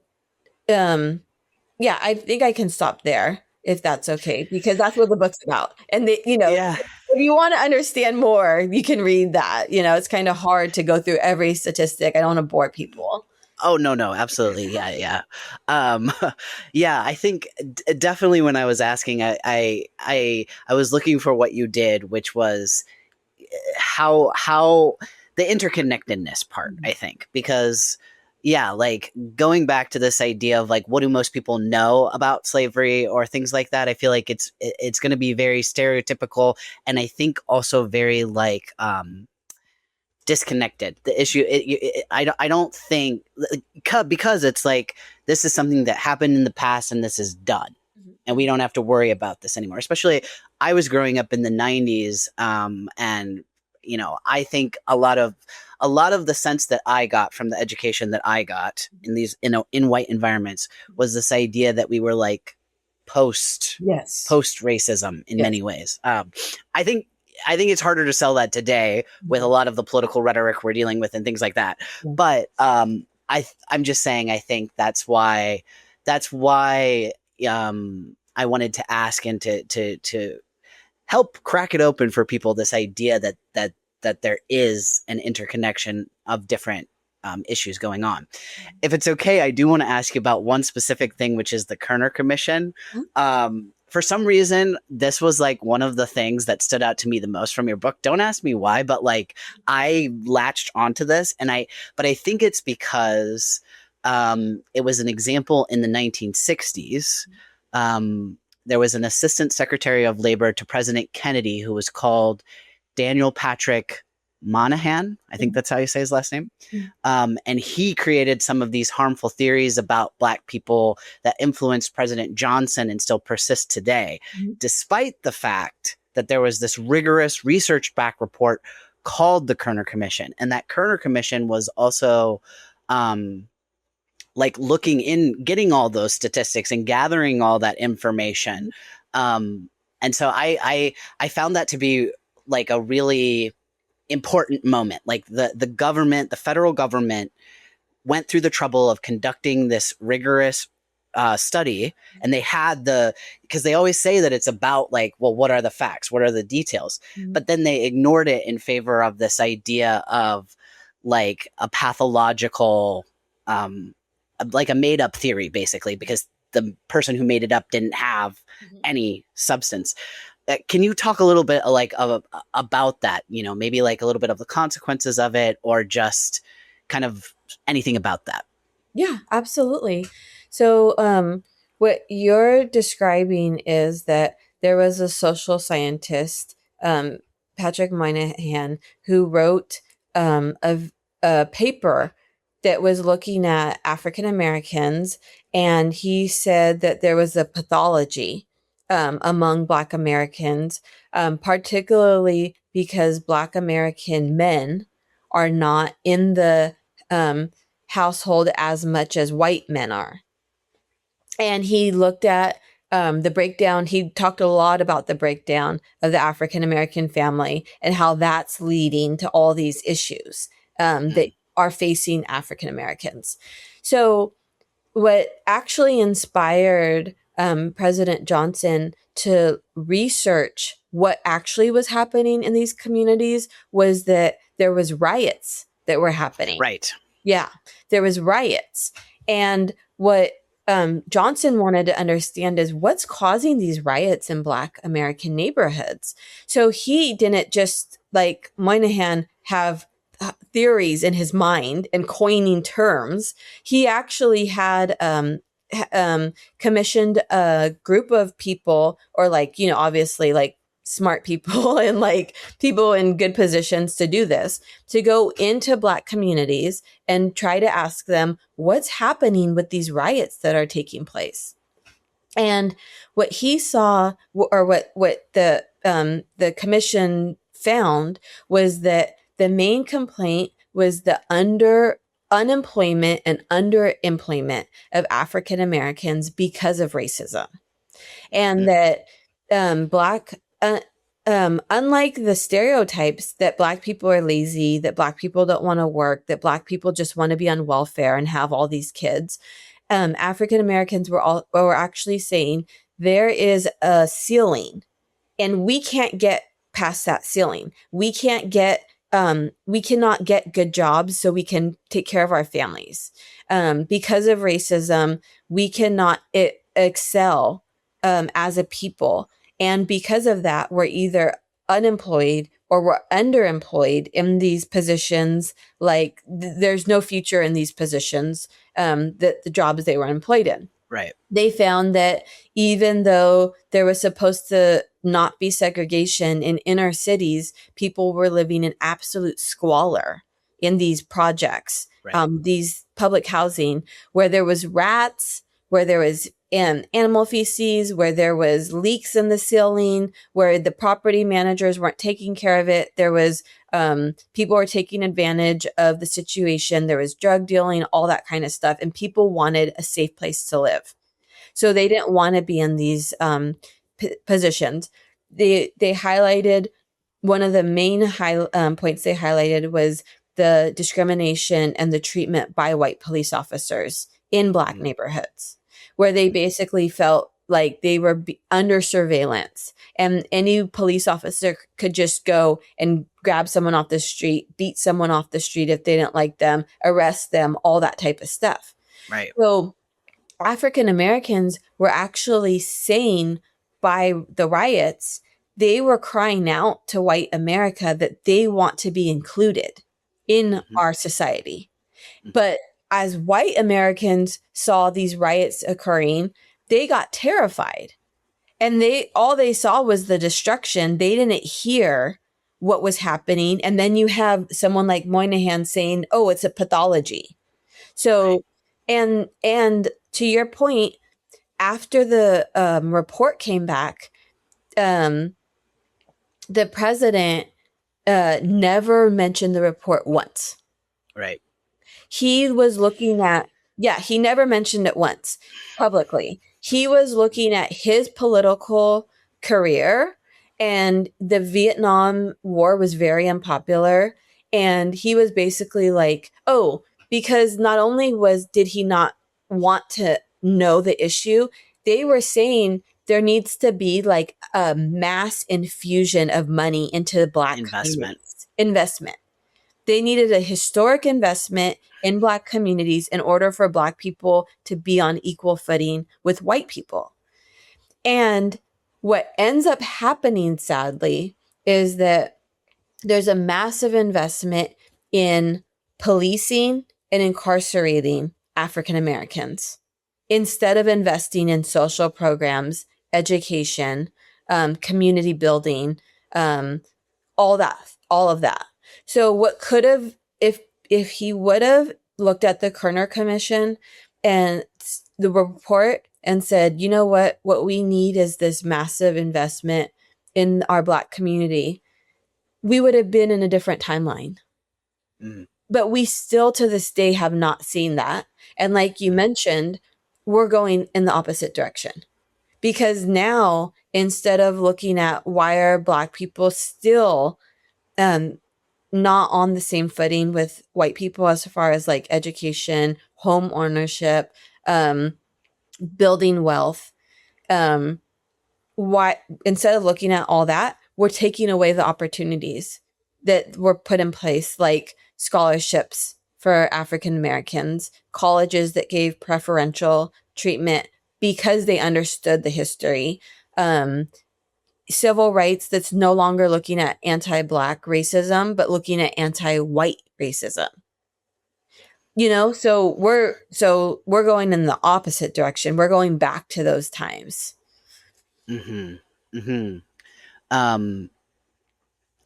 Speaker 2: yeah, I think I can stop there if that's okay, because that's what the book's about. And
Speaker 1: Yeah.
Speaker 2: if you want to understand more, you can read that. It's kind of hard to go through every statistic. I don't want to bore people.
Speaker 1: Oh, no, absolutely. Yeah, yeah. Um, yeah, I think definitely when I was asking, I was looking for what you did, which was how the interconnectedness part, I think, because yeah, like going back to this idea of like what do most people know about slavery or things like that, I feel like it's going to be very stereotypical, and I think also very like disconnected. The issue, I don't think, because it's like this is something that happened in the past and this is done, and we don't have to worry about this anymore. Especially, I was growing up in the '90s, and I think a lot of the sense that I got from the education that I got in these in white environments was this idea that we were like post racism in many ways. I think it's harder to sell that today with a lot of the political rhetoric we're dealing with and things like that. But I'm just saying, I think that's why I wanted to ask and to help crack it open for people, this idea that there is an interconnection of different issues going on. If it's okay, I do want to ask you about one specific thing, which is the Kerner Commission. For some reason, this was like one of the things that stood out to me the most from your book. Don't ask me why, but like I latched onto this, but I think it's because it was an example in the 1960s. There was an assistant secretary of labor to President Kennedy who was called Daniel Patrick Moynihan. I think that's how you say his last name. And he created some of these harmful theories about Black people that influenced President Johnson and still persist today, despite the fact that there was this rigorous research-backed report called the Kerner Commission. And that Kerner Commission was also like getting all those statistics and gathering all that information. And so I found that to be like a really important moment. Like the government, the federal government, went through the trouble of conducting this rigorous study, and they had because they always say that it's about like, well, what are the facts? What are the details? But then they ignored it in favor of this idea of like a pathological, like a made up theory, basically, because the person who made it up didn't have any substance. Can you talk a little bit like about that? Maybe like a little bit of the consequences of it, or just kind of anything about that?
Speaker 2: Yeah, absolutely. So, what you're describing is that there was a social scientist, Patrick Moynihan, who wrote a paper that was looking at African Americans, and he said that there was a pathology among Black Americans, particularly because Black American men are not in the household as much as white men are. And he looked at the breakdown. He talked a lot about the breakdown of the African American family and how that's leading to all these issues that are facing African Americans. So, what actually inspired President Johnson to research what actually was happening in these communities was that there was riots that were happening.
Speaker 1: Right.
Speaker 2: Yeah, there was riots. And what Johnson wanted to understand is what's causing these riots in Black American neighborhoods. So he didn't just, like Moynihan, have theories in his mind and coining terms. He actually had commissioned a group of people, or like, obviously like smart people and like people in good positions to do this, to go into Black communities and try to ask them what's happening with these riots that are taking place. And what he saw, or what the commission found, was that the main complaint was the unemployment and underemployment of African Americans because of racism, and that unlike the stereotypes that Black people are lazy, that Black people don't want to work, that Black people just want to be on welfare and have all these kids, African Americans were actually saying there is a ceiling, and we can't get past that ceiling. We cannot get good jobs so we can take care of our families. Because of racism, we cannot excel as a people. And because of that, we're either unemployed or we're underemployed in these positions. Like there's no future in these positions, that the jobs they were employed in.
Speaker 1: Right.
Speaker 2: They found that even though there was supposed to not be segregation in inner cities, people were living in absolute squalor in these projects,
Speaker 1: Right.
Speaker 2: these public housing, where there was rats, where there was animal feces, where there was leaks in the ceiling, where the property managers weren't taking care of it. There was people were taking advantage of the situation. There was drug dealing, all that kind of stuff. And people wanted a safe place to live. So they didn't want to be in these positions. They highlighted, one of the main points they highlighted was the discrimination and the treatment by white police officers in Black neighborhoods, where they basically felt like they were under surveillance, and any police officer could just go and grab someone off the street, beat someone off the street if they didn't like them, arrest them, all that type of stuff.
Speaker 1: Right.
Speaker 2: So African Americans were actually saying, by the riots, they were crying out to white America that they want to be included in our society. But as white Americans saw these riots occurring, they got terrified. And all they saw was the destruction. They didn't hear what was happening. And then you have someone like Moynihan saying, oh, it's a pathology. So, and to your point, after the report came back, the president never mentioned the report once.
Speaker 1: Right.
Speaker 2: He was looking at, he never mentioned it once publicly. He was looking at his political career, and the Vietnam War was very unpopular. And he was basically like, oh, because not only did he not want to know the issue, they were saying there needs to be like a mass infusion of money into the Black investment. They needed a historic investment in Black communities in order for Black people to be on equal footing with white people. And what ends up happening, sadly, is that there's a massive investment in policing and incarcerating African Americans instead of investing in social programs, education, community building, all of that. So what could have, if he would have looked at the Kerner Commission and the report and said, you know what we need is this massive investment in our Black community, we would have been in a different timeline. But we still to this day have not seen that. And like you mentioned, we're going in the opposite direction. Because now, instead of looking at why are Black people still not on the same footing with white people as far as like education, home ownership, building wealth, why instead of looking at all that, we're taking away the opportunities that were put in place, like scholarships for African Americans, colleges that gave preferential treatment because they understood the history, civil rights that's no longer looking at anti-Black racism, but looking at anti-white racism. So we're going in the opposite direction. We're going back to those times.
Speaker 1: Mm-hmm. Mm-hmm. Um,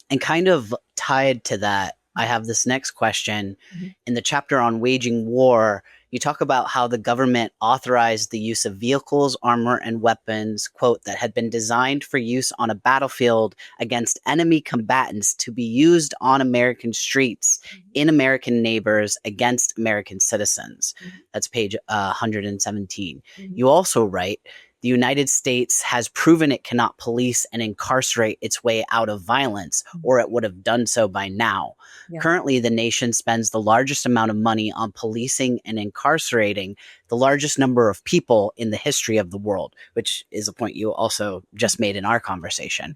Speaker 1: and kind of tied to that, I have this next question.
Speaker 2: Mm-hmm.
Speaker 1: In the chapter on waging war, you talk about how the government authorized the use of vehicles, armor, and weapons, quote, that had been designed for use on a battlefield against enemy combatants to be used on American streets in American neighbors against American citizens.
Speaker 2: Mm-hmm.
Speaker 1: That's page 117.
Speaker 2: Mm-hmm.
Speaker 1: You also write, the United States has proven it cannot police and incarcerate its way out of violence, or it would have done so by now.
Speaker 2: Yeah.
Speaker 1: Currently, the nation spends the largest amount of money on policing and incarcerating the largest number of people in the history of the world, which is a point you also just made in our conversation.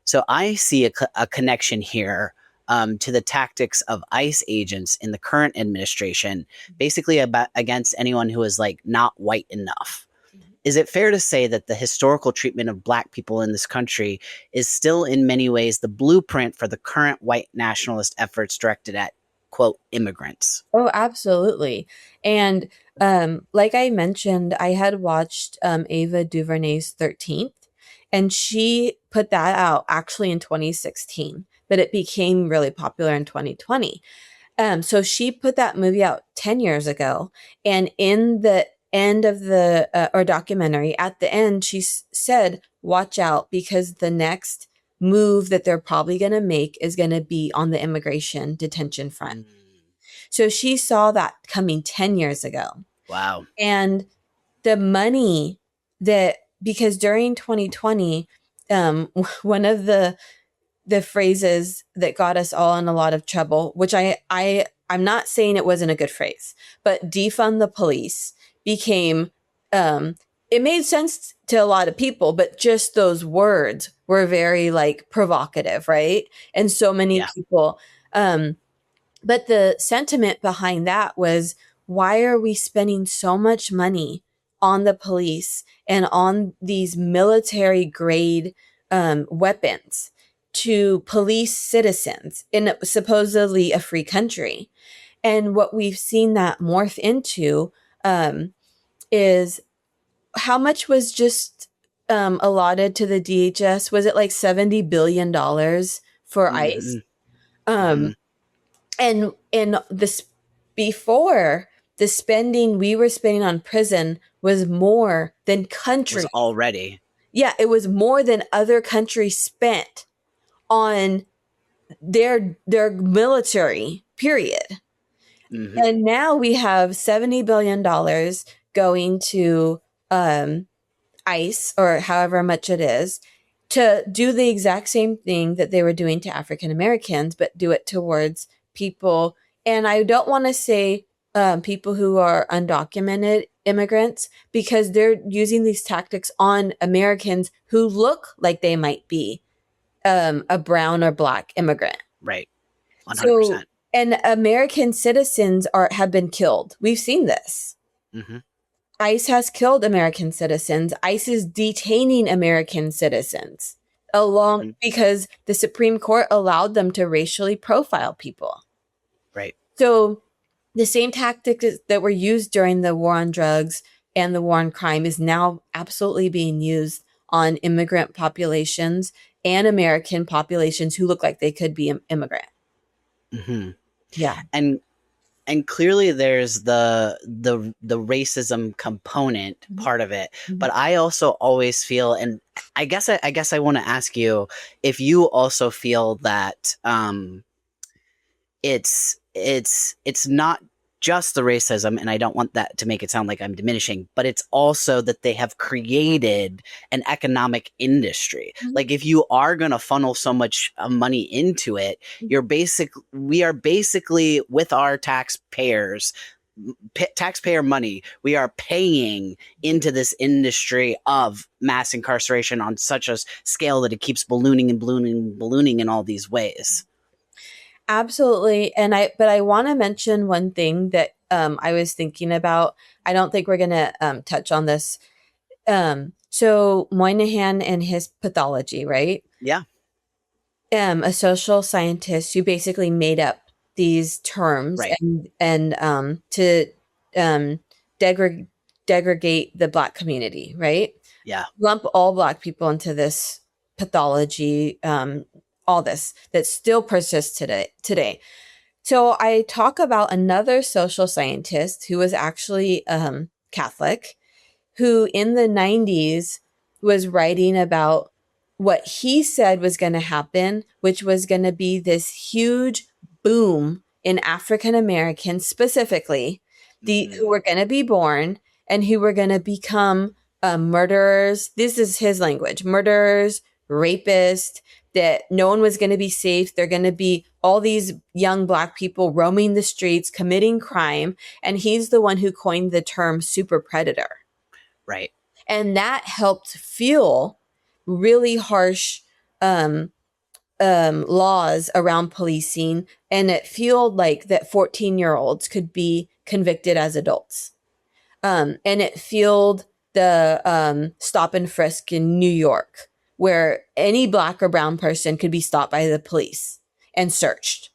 Speaker 1: So I see a connection here to the tactics of ICE agents in the current administration, basically against anyone who is like not white enough. Is it fair to say that the historical treatment of Black people in this country is still in many ways the blueprint for the current white nationalist efforts directed at, quote, immigrants?
Speaker 2: Oh, absolutely. And like I mentioned, I had watched Ava DuVernay's 13th, and she put that out actually in 2016, but it became really popular in 2020. So she put that movie out 10 years ago, and in the end of the or documentary, at the end, she said, watch out, because the next move that they're probably going to make is going to be on the immigration detention front. So she saw that coming 10 years ago.
Speaker 1: Wow.
Speaker 2: And the money because during 2020, one of the phrases that got us all in a lot of trouble, which I'm not saying it wasn't a good phrase, but defund the police became, it made sense to a lot of people, but just those words were very like provocative, right? And so many people, but the sentiment behind that was, why are we spending so much money on the police and on these military grade weapons to police citizens in supposedly a free country? And what we've seen that morph into is how much was just allotted to the DHS? Was it like $70 billion for ICE?
Speaker 1: Mm-hmm.
Speaker 2: And this, before, the spending we were spending on prison was more than country.
Speaker 1: Was already.
Speaker 2: Yeah, it was more than other countries spent on their military, period.
Speaker 1: Mm-hmm.
Speaker 2: And now we have $70 billion going to ICE, or however much it is, to do the exact same thing that they were doing to African Americans, but do it towards people. And I don't want to say people who are undocumented immigrants, because they're using these tactics on Americans who look like they might be a brown or Black immigrant.
Speaker 1: Right. 100%.
Speaker 2: So, and American citizens have been killed. We've seen this.
Speaker 1: Mm-hmm.
Speaker 2: ICE has killed American citizens. ICE is detaining American citizens because the Supreme Court allowed them to racially profile people.
Speaker 1: Right.
Speaker 2: So the same tactics that were used during the war on drugs and the war on crime is now absolutely being used on immigrant populations and American populations who look like they could be immigrant.
Speaker 1: Mm-hmm.
Speaker 2: Yeah.
Speaker 1: And clearly there's the racism component part of it, but I also always feel, and I guess I want to ask you if you also feel that it's not just the racism, and I don't want that to make it sound like I'm diminishing, but it's also that they have created an economic industry. Like, if you are going to funnel so much money into it, we are basically, with our taxpayer money, we are paying into this industry of mass incarceration on such a scale that it keeps ballooning and ballooning and ballooning in all these ways.
Speaker 2: Absolutely. But I want to mention one thing that I was thinking about. I don't think we're going to touch on this. So Moynihan and his pathology, right?
Speaker 1: Yeah.
Speaker 2: A social scientist who basically made up these terms,
Speaker 1: right,
Speaker 2: and to degrade the Black community, right?
Speaker 1: Yeah.
Speaker 2: Lump all Black people into this pathology, all this that still persists today. So I talk about another social scientist who was actually Catholic, who in the 90s was writing about what he said was going to happen, which was going to be this huge boom in African Americans, specifically who were going to be born and who were going to become murderers. This is his language: murderers, rapists, that no one was going to be safe. They're going to be all these young Black people roaming the streets, committing crime. And he's the one who coined the term super predator.
Speaker 1: Right.
Speaker 2: And that helped fuel really harsh laws around policing. And it fueled like that 14-year-olds could be convicted as adults. And it fueled the stop and frisk in New York, where any Black or brown person could be stopped by the police and searched.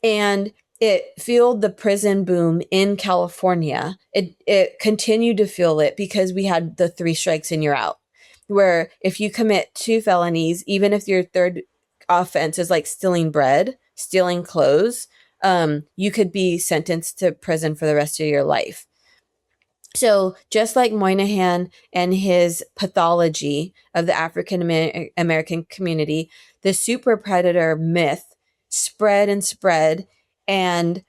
Speaker 2: And it fueled the prison boom in California. It continued to fuel it because we had the 3 strikes and you're out, where if you commit 2 felonies, even if your third offense is like stealing bread, stealing clothes, you could be sentenced to prison for the rest of your life. So just like Moynihan and his pathology of the African American community, the super predator myth spread and spread. And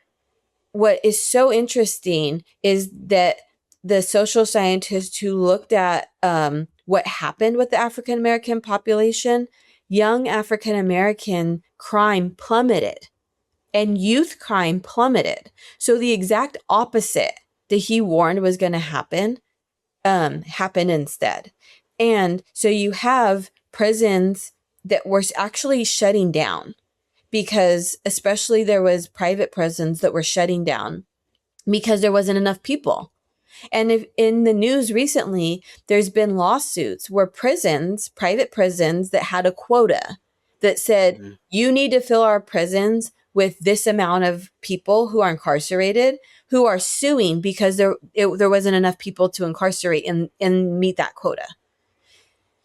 Speaker 2: what is so interesting is that the social scientists who looked at what happened with the African American population, young African American crime plummeted and youth crime plummeted. So the exact opposite that he warned was going to happen happened instead. And so you have prisons that were actually shutting down, because especially there was private prisons that were shutting down because there wasn't enough people. And if in the news recently, there's been lawsuits where private prisons that had a quota that said, you need to fill our prisons with this amount of people who are incarcerated, who are suing because there wasn't enough people to incarcerate and meet that quota.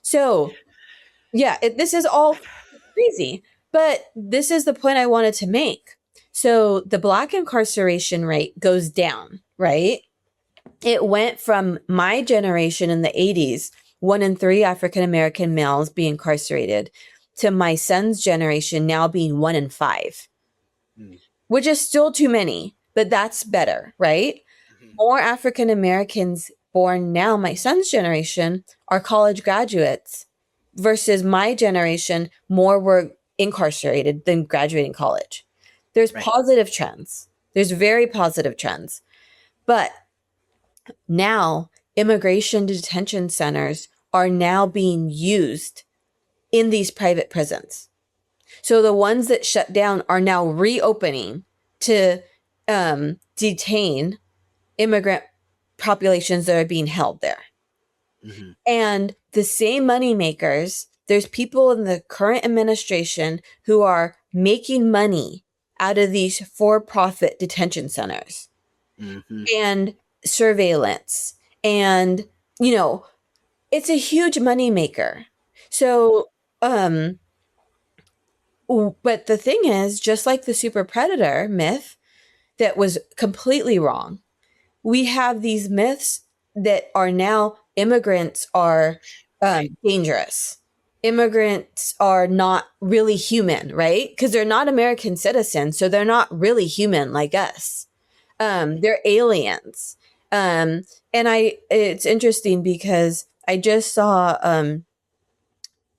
Speaker 2: So yeah, this is all crazy, but this is the point I wanted to make. So the Black incarceration rate goes down, right? It went from my generation in the 80s, 1 in 3 African American males being incarcerated, to my son's generation now being 1 in 5, which is still too many, but that's better, right? More African Americans born now, my son's generation, are college graduates, versus my generation, more were incarcerated than graduating college. There's positive trends. There's very positive trends. But now immigration detention centers are now being used in these private prisons. So the ones that shut down are now reopening to detain immigrant populations that are being held there. And the same money makers, there's people in the current administration who are making money out of these for-profit detention centers and surveillance. And, it's a huge money maker. So, but the thing is, just like the super predator myth that was completely wrong, we have these myths that are now immigrants are dangerous. Immigrants are not really human, right? Because they're not American citizens, so they're not really human like us. They're aliens. And it's interesting because I just saw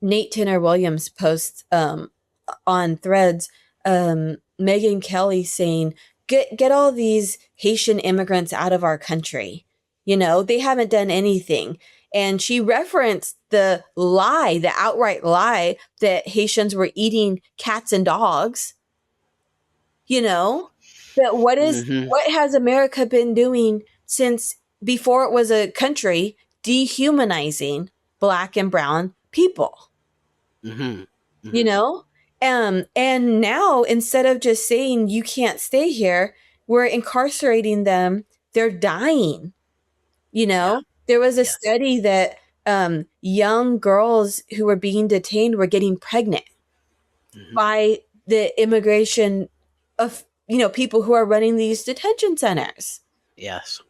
Speaker 2: Nate Tanner Williams post on Threads, Megyn Kelly saying, get all these Haitian immigrants out of our country. You know, they haven't done anything. And she referenced the lie, the outright lie that Haitians were eating cats and dogs. You know, but what has America been doing since before it was a country, dehumanizing Black and brown people? You know? And now instead of just saying you can't stay here, we're incarcerating them. They're dying. You know, there was a study that young girls who were being detained were getting pregnant by the immigration of, you know, people who are running these detention centers.
Speaker 1: Yes.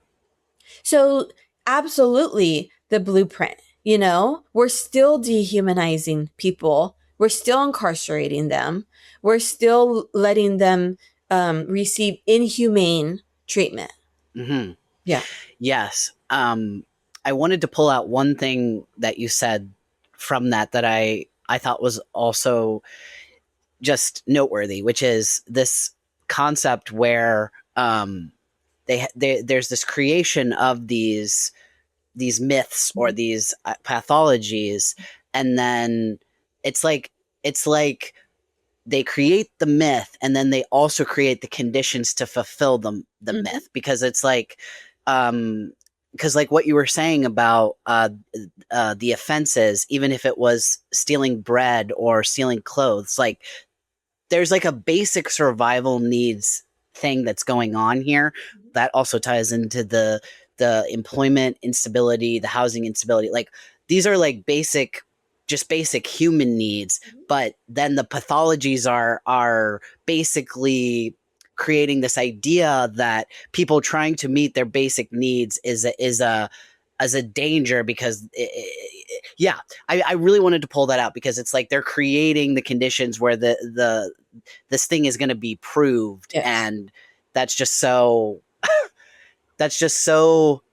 Speaker 2: So absolutely the blueprint, you know, we're still dehumanizing people. We're still incarcerating them. We're still letting them receive inhumane treatment. Yeah.
Speaker 1: Yes. I wanted to pull out one thing that you said from that I thought was also just noteworthy, which is this concept where there's this creation of these myths or these pathologies, and then it's like they create the myth and then they also create the conditions to fulfill the myth, because it's like because like what you were saying about the offenses, even if it was stealing bread or stealing clothes, like there's like a basic survival needs thing that's going on here that also ties into the employment instability, the housing instability. Like these are like basic human needs, but then the pathologies are basically creating this idea that people trying to meet their basic needs is a danger, because I really wanted to pull that out, because it's like they're creating the conditions where this thing is going to be proved. Yes. And that's just so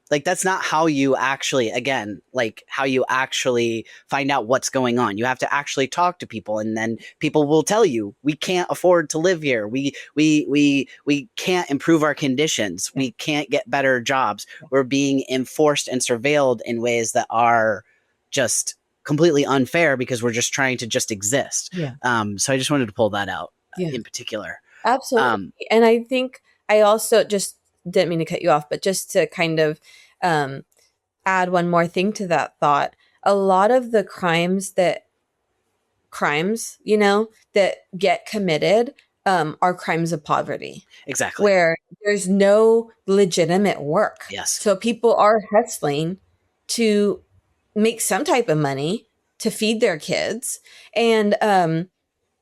Speaker 1: like, that's not how you actually, again, like how you actually find out what's going on. You have to actually talk to people, and then people will tell you, we can't afford to live here. We can't improve our conditions. We can't get better jobs. We're being enforced and surveilled in ways that are just completely unfair, because we're just trying to just exist.
Speaker 2: Yeah.
Speaker 1: So I just wanted to pull that out in particular.
Speaker 2: Absolutely. And I think I also just didn't mean to cut you off, but just to kind of add one more thing to that thought, a lot of the crimes, you know, that get committed are crimes of poverty.
Speaker 1: Exactly.
Speaker 2: Where there's no legitimate work.
Speaker 1: Yes.
Speaker 2: So people are hustling to make some type of money to feed their kids. And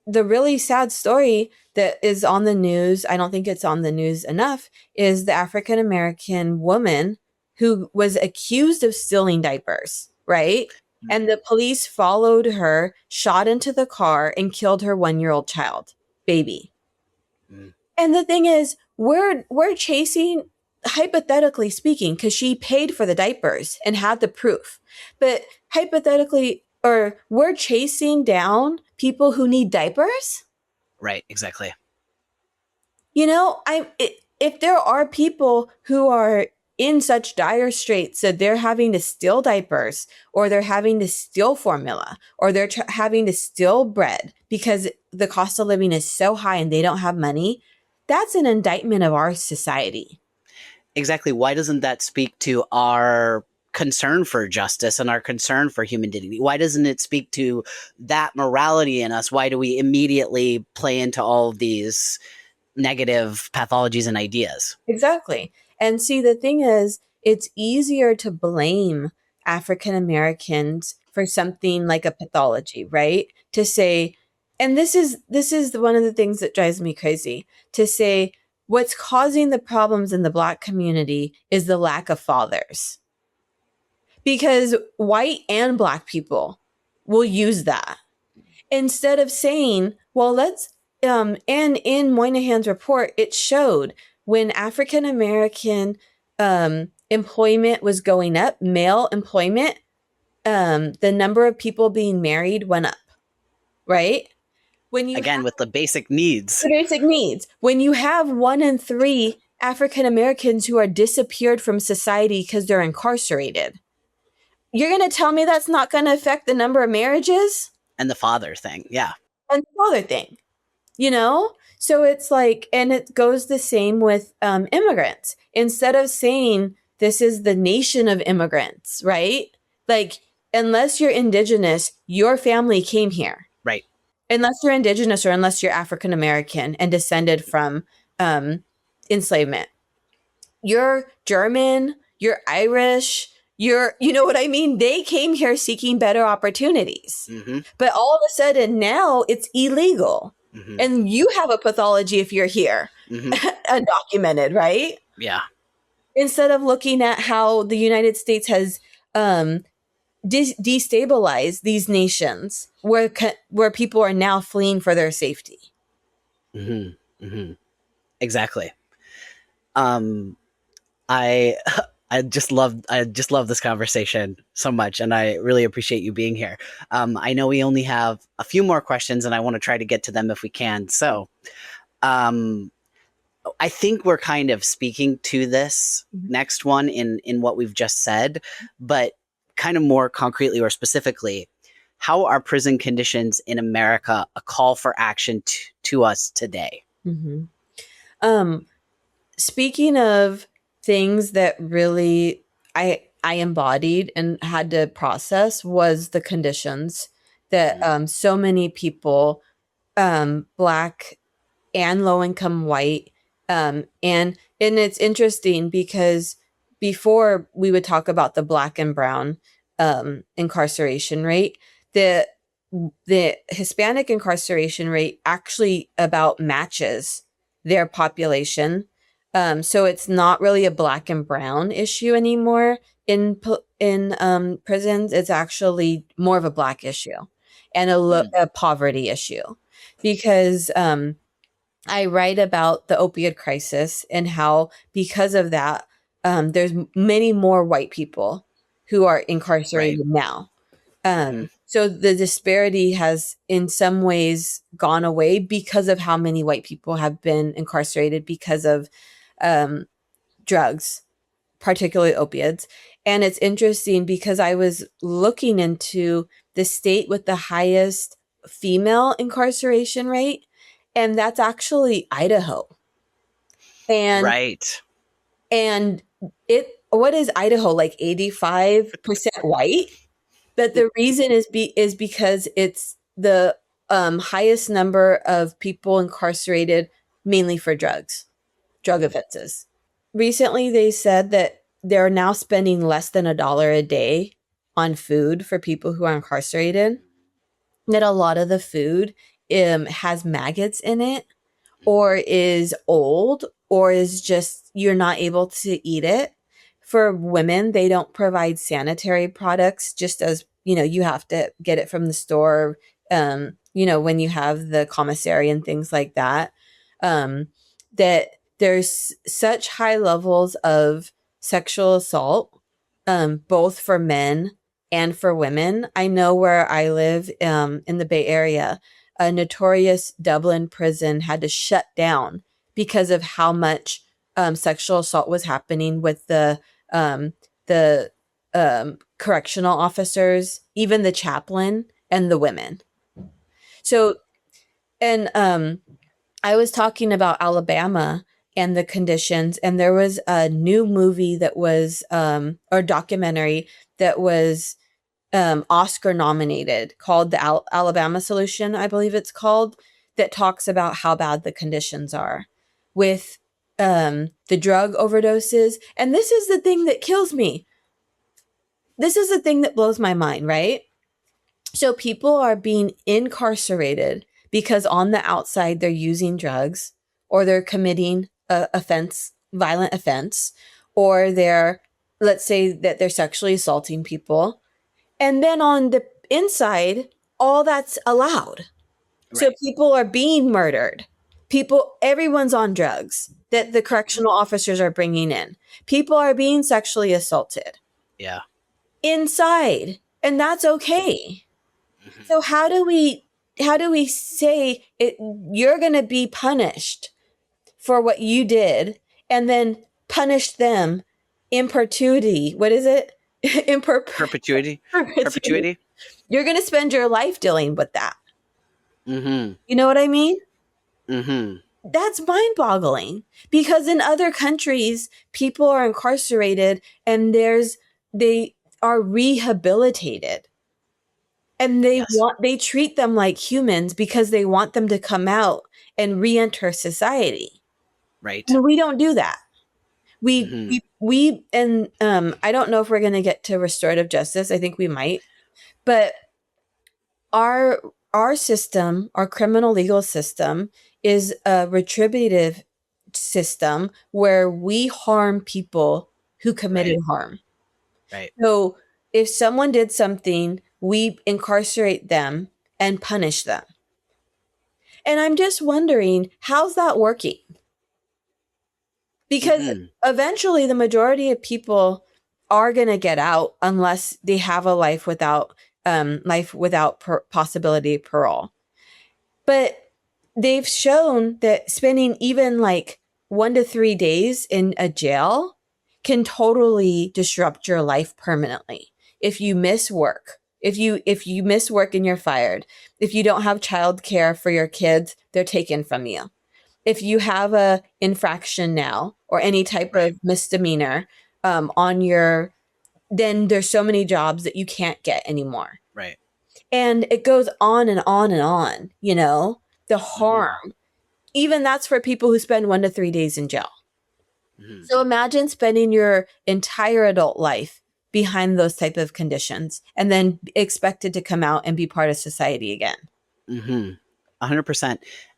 Speaker 2: the really sad story that is on the news, I don't think it's on the news enough, is the African-American woman who was accused of stealing diapers, right? And the police followed her, shot into the car, and killed her 1-year-old child, baby. And the thing is, we're chasing, hypothetically speaking, because she paid for the diapers and had the proof. But hypothetically, or we're chasing down people who need diapers.
Speaker 1: Right, exactly.
Speaker 2: You know, if there are people who are in such dire straits that they're having to steal diapers, or they're having to steal formula, or they're having to steal bread because the cost of living is so high and they don't have money, that's an indictment of our society.
Speaker 1: Exactly. Why doesn't that speak to our concern for justice and our concern for human dignity? Why doesn't it speak to that morality in us? Why do we immediately play into all of these negative pathologies and ideas?
Speaker 2: Exactly. And see, the thing is, it's easier to blame African Americans for something like a pathology, right? To say, and this is one of the things that drives me crazy, to say what's causing the problems in the Black community is the lack of fathers. Because white and Black people will use that instead of saying, well, let's, and in Moynihan's report, it showed when African American employment was going up, male employment, the number of people being married went up, right? When you
Speaker 1: Again, with the basic needs.
Speaker 2: the basic needs, when you have 1 in 3 African Americans who are disappeared from society because they're incarcerated, you're going to tell me that's not going to affect the number of marriages?
Speaker 1: And the father thing. Yeah.
Speaker 2: And the father thing, you know? So it's like, and it goes the same with immigrants. Instead of saying this is the nation of immigrants, right? Like, unless you're indigenous, your family came here.
Speaker 1: Right.
Speaker 2: Unless you're indigenous or unless you're African American and descended from enslavement. You're German, you're Irish, you know what I mean? They came here seeking better opportunities.
Speaker 1: Mm-hmm.
Speaker 2: But all of a sudden now it's illegal.
Speaker 1: Mm-hmm.
Speaker 2: And you have a pathology if you're here,
Speaker 1: Mm-hmm.
Speaker 2: undocumented, right?
Speaker 1: Yeah.
Speaker 2: Instead of looking at how the United States has destabilized these nations where people are now fleeing for their safety.
Speaker 1: Mm-hmm. Mm-hmm. Exactly. I just love this conversation so much, and I really appreciate you being here. I know we only have a few more questions, and I want to try to get to them if we can. So, I think we're kind of speaking to this next one in what we've just said, but kind of more concretely or specifically, how are prison conditions in America a call for action to us today?
Speaker 2: Mm-hmm. Speaking of things that really I embodied and had to process was the conditions that so many people, Black and low income white, and it's interesting because before we would talk about the Black and brown incarceration rate, the Hispanic incarceration rate actually about matches their population. So it's not really a Black and brown issue anymore in prisons. It's actually more of a Black issue and a poverty issue, because I write about the opioid crisis and how because of that, there's many more white people who are incarcerated now. So the disparity has in some ways gone away because of how many white people have been incarcerated because of drugs, particularly opiates. And it's interesting because I was looking into the state with the highest female incarceration rate, and that's actually Idaho. And
Speaker 1: right.
Speaker 2: And what is Idaho, like 85% white? But the reason is because it's the highest number of people incarcerated mainly for drug offenses. Recently, they said that they're now spending less than $1 a day on food for people who are incarcerated. That a lot of the food has maggots in it, or is old, or is just you're not able to eat it. For women, they don't provide sanitary products, just as you have to get it from the store, when you have the commissary and things like that. That there's such high levels of sexual assault, both for men and for women. I know where I live in the Bay Area, a notorious Dublin prison had to shut down because of how much sexual assault was happening with the correctional officers, even the chaplain and the women. So, and I was talking about Alabama and the conditions, and there was a new movie that was, or documentary that was Oscar nominated called the Alabama Solution, I believe it's called, that talks about how bad the conditions are with the drug overdoses. And this is the thing that kills me. This is the thing that blows my mind, right? So people are being incarcerated because on the outside they're using drugs, or they're committing violent offense, or let's say that they're sexually assaulting people. And then on the inside, all that's allowed. Right. So people are being murdered. Everyone's on drugs. that the correctional officers are bringing in. People are being sexually assaulted.
Speaker 1: Yeah.
Speaker 2: Inside, and that's okay.
Speaker 1: Mm-hmm.
Speaker 2: So how do we say you're going to be punished for what you did and then punish them in perpetuity? What is it? In
Speaker 1: Perpetuity.
Speaker 2: perpetuity.
Speaker 1: Perpetuity.
Speaker 2: You're going to spend your life dealing with that.
Speaker 1: Mm-hmm.
Speaker 2: You know what I mean?
Speaker 1: Mm-hmm.
Speaker 2: That's mind-boggling, because in other countries, people are incarcerated and they are rehabilitated. And
Speaker 1: Yes.
Speaker 2: they treat them like humans because they want them to come out and re-enter society.
Speaker 1: Right.
Speaker 2: And we don't do that. We
Speaker 1: Mm-hmm.
Speaker 2: we and I don't know if we're going to get to restorative justice. I think we might. But our our system, our criminal legal system, is a retributive system where we harm people who committed
Speaker 1: Right.
Speaker 2: harm.
Speaker 1: Right.
Speaker 2: So if someone did something, we incarcerate them and punish them. And I'm just wondering, how's that working? Because
Speaker 1: Mm-hmm.
Speaker 2: eventually the majority of people are going to get out unless they have a life without possibility of parole. But they've shown that spending even like 1 to 3 days in a jail can totally disrupt your life permanently. If you miss work, if you miss work and you're fired, if you don't have childcare for your kids, they're taken from you. If you have a infraction now or any type
Speaker 1: Right.
Speaker 2: of misdemeanor on your, then there's so many jobs that you can't get anymore.
Speaker 1: Right.
Speaker 2: And it goes on and on and on, the
Speaker 1: Mm-hmm.
Speaker 2: harm. Even that's for people who spend 1 to 3 days in jail.
Speaker 1: Mm-hmm.
Speaker 2: So imagine spending your entire adult life behind those type of conditions and then expected to come out and be part of society again.
Speaker 1: Mm-hmm. 100%.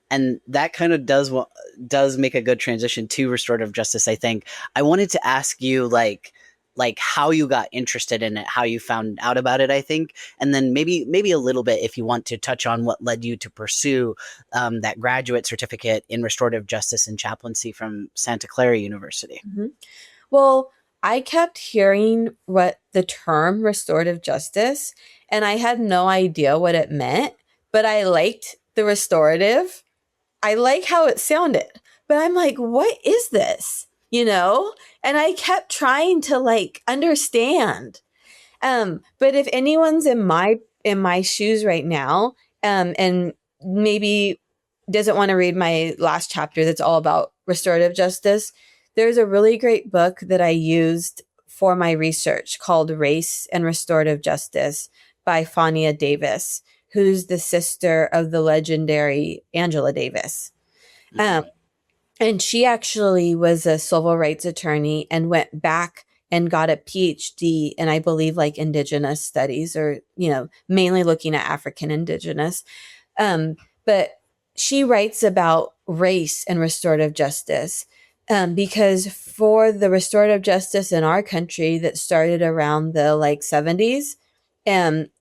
Speaker 1: And that kind of does make a good transition to restorative justice, I think. I wanted to ask you like how you got interested in it, how you found out about it, I think, and then maybe a little bit if you want to touch on what led you to pursue that graduate certificate in restorative justice and chaplaincy from Santa Clara University.
Speaker 2: Mm-hmm. Well, I kept hearing what the term restorative justice, and I had no idea what it meant, but I liked the restorative. I like how it sounded, but I'm like, what is this? And I kept trying to like understand. But if anyone's in my shoes right now, and maybe doesn't want to read my last chapter that's all about restorative justice, there's a really great book that I used for my research called Race and Restorative Justice by Fania Davis, who's the sister of the legendary Angela Davis. Um,
Speaker 1: Mm-hmm.
Speaker 2: and she actually was a civil rights attorney and went back and got a PhD in, I believe, like indigenous studies, or, mainly looking at African indigenous. But she writes about race and restorative justice, because for the restorative justice in our country that started around the like 70s,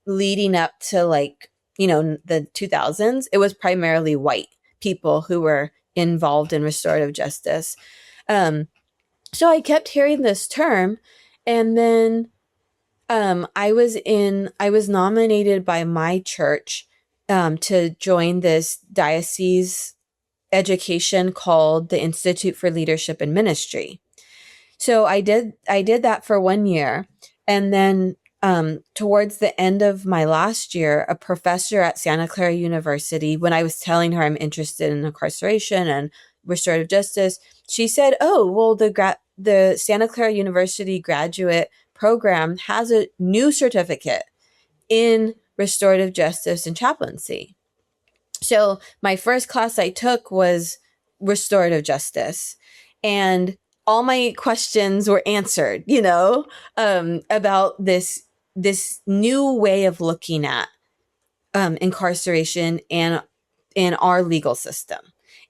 Speaker 2: leading up to like, the 2000s, it was primarily white people who were involved in restorative justice. So I kept hearing this term, and then I was nominated by my church to join this diocese education called the Institute for Leadership and Ministry. So I did that for 1 year, and then towards the end of my last year, a professor at Santa Clara University, when I was telling her I'm interested in incarceration and restorative justice, she said, "Oh, well, the Santa Clara University graduate program has a new certificate in restorative justice and chaplaincy." So my first class I took was restorative justice, and all my questions were answered, about this new way of looking at incarceration and in our legal system,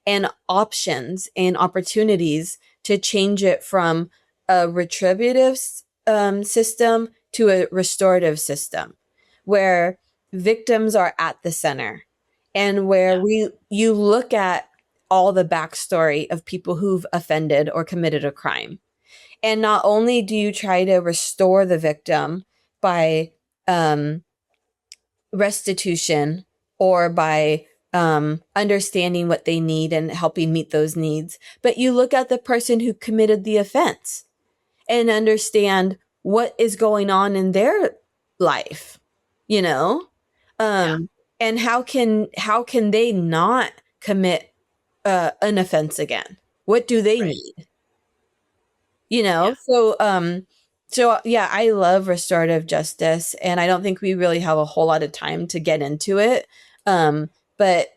Speaker 2: and options and opportunities to change it from a retributive system to a restorative system where victims are at the center, and where
Speaker 1: Yeah.
Speaker 2: you look at all the backstory of people who've offended or committed a crime. And not only do you try to restore the victim by restitution or by understanding what they need and helping meet those needs, but you look at the person who committed the offense and understand what is going on in their life, you know? And how can they not commit an offense again? What do they need? You know? So yeah, I love restorative justice, and I don't think we really have a whole lot of time to get into it. But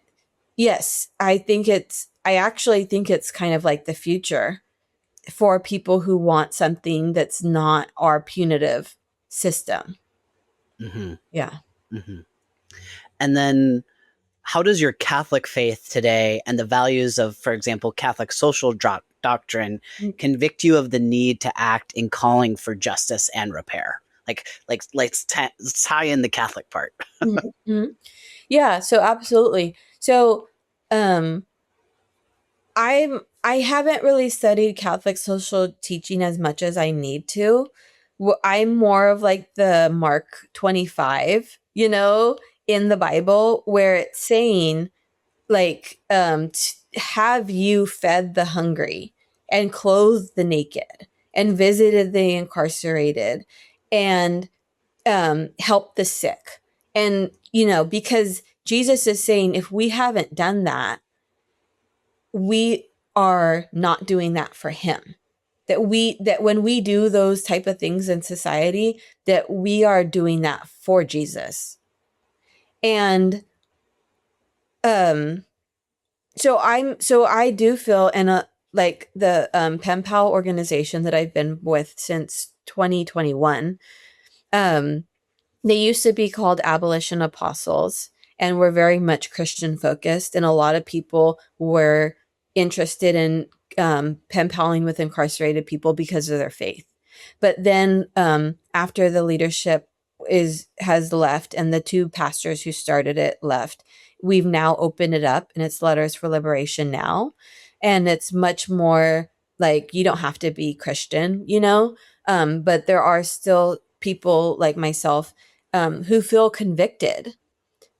Speaker 2: yes, I actually think it's kind of like the future for people who want something that's not our punitive system.
Speaker 1: Mm-hmm.
Speaker 2: Yeah.
Speaker 1: Mm-hmm. And then how does your Catholic faith today and the values of, for example, Catholic social doctrine convict you of the need to act in calling for justice and repair? Like let's tie in the Catholic part.
Speaker 2: Mm-hmm. Yeah, so absolutely. So I haven't really studied Catholic social teaching as much as I need to. I'm more of like the Mark 25, you know, in the Bible, where it's saying like, have you fed the hungry and clothed the naked and visited the incarcerated and helped the sick? And, you know, because Jesus is saying if we haven't done that, we are not doing that for him. That when we do those type of things in society, that we are doing that for Jesus. And so I do feel, and like the pen pal organization that I've been with since 2021, they used to be called Abolition Apostles and were very much Christian focused. And a lot of people were interested in pen paling with incarcerated people because of their faith. But then after the leadership has left and the two pastors who started it left, we've now opened it up, and it's Letters for Liberation now. And it's much more like you don't have to be Christian, you know, but there are still people like myself who feel convicted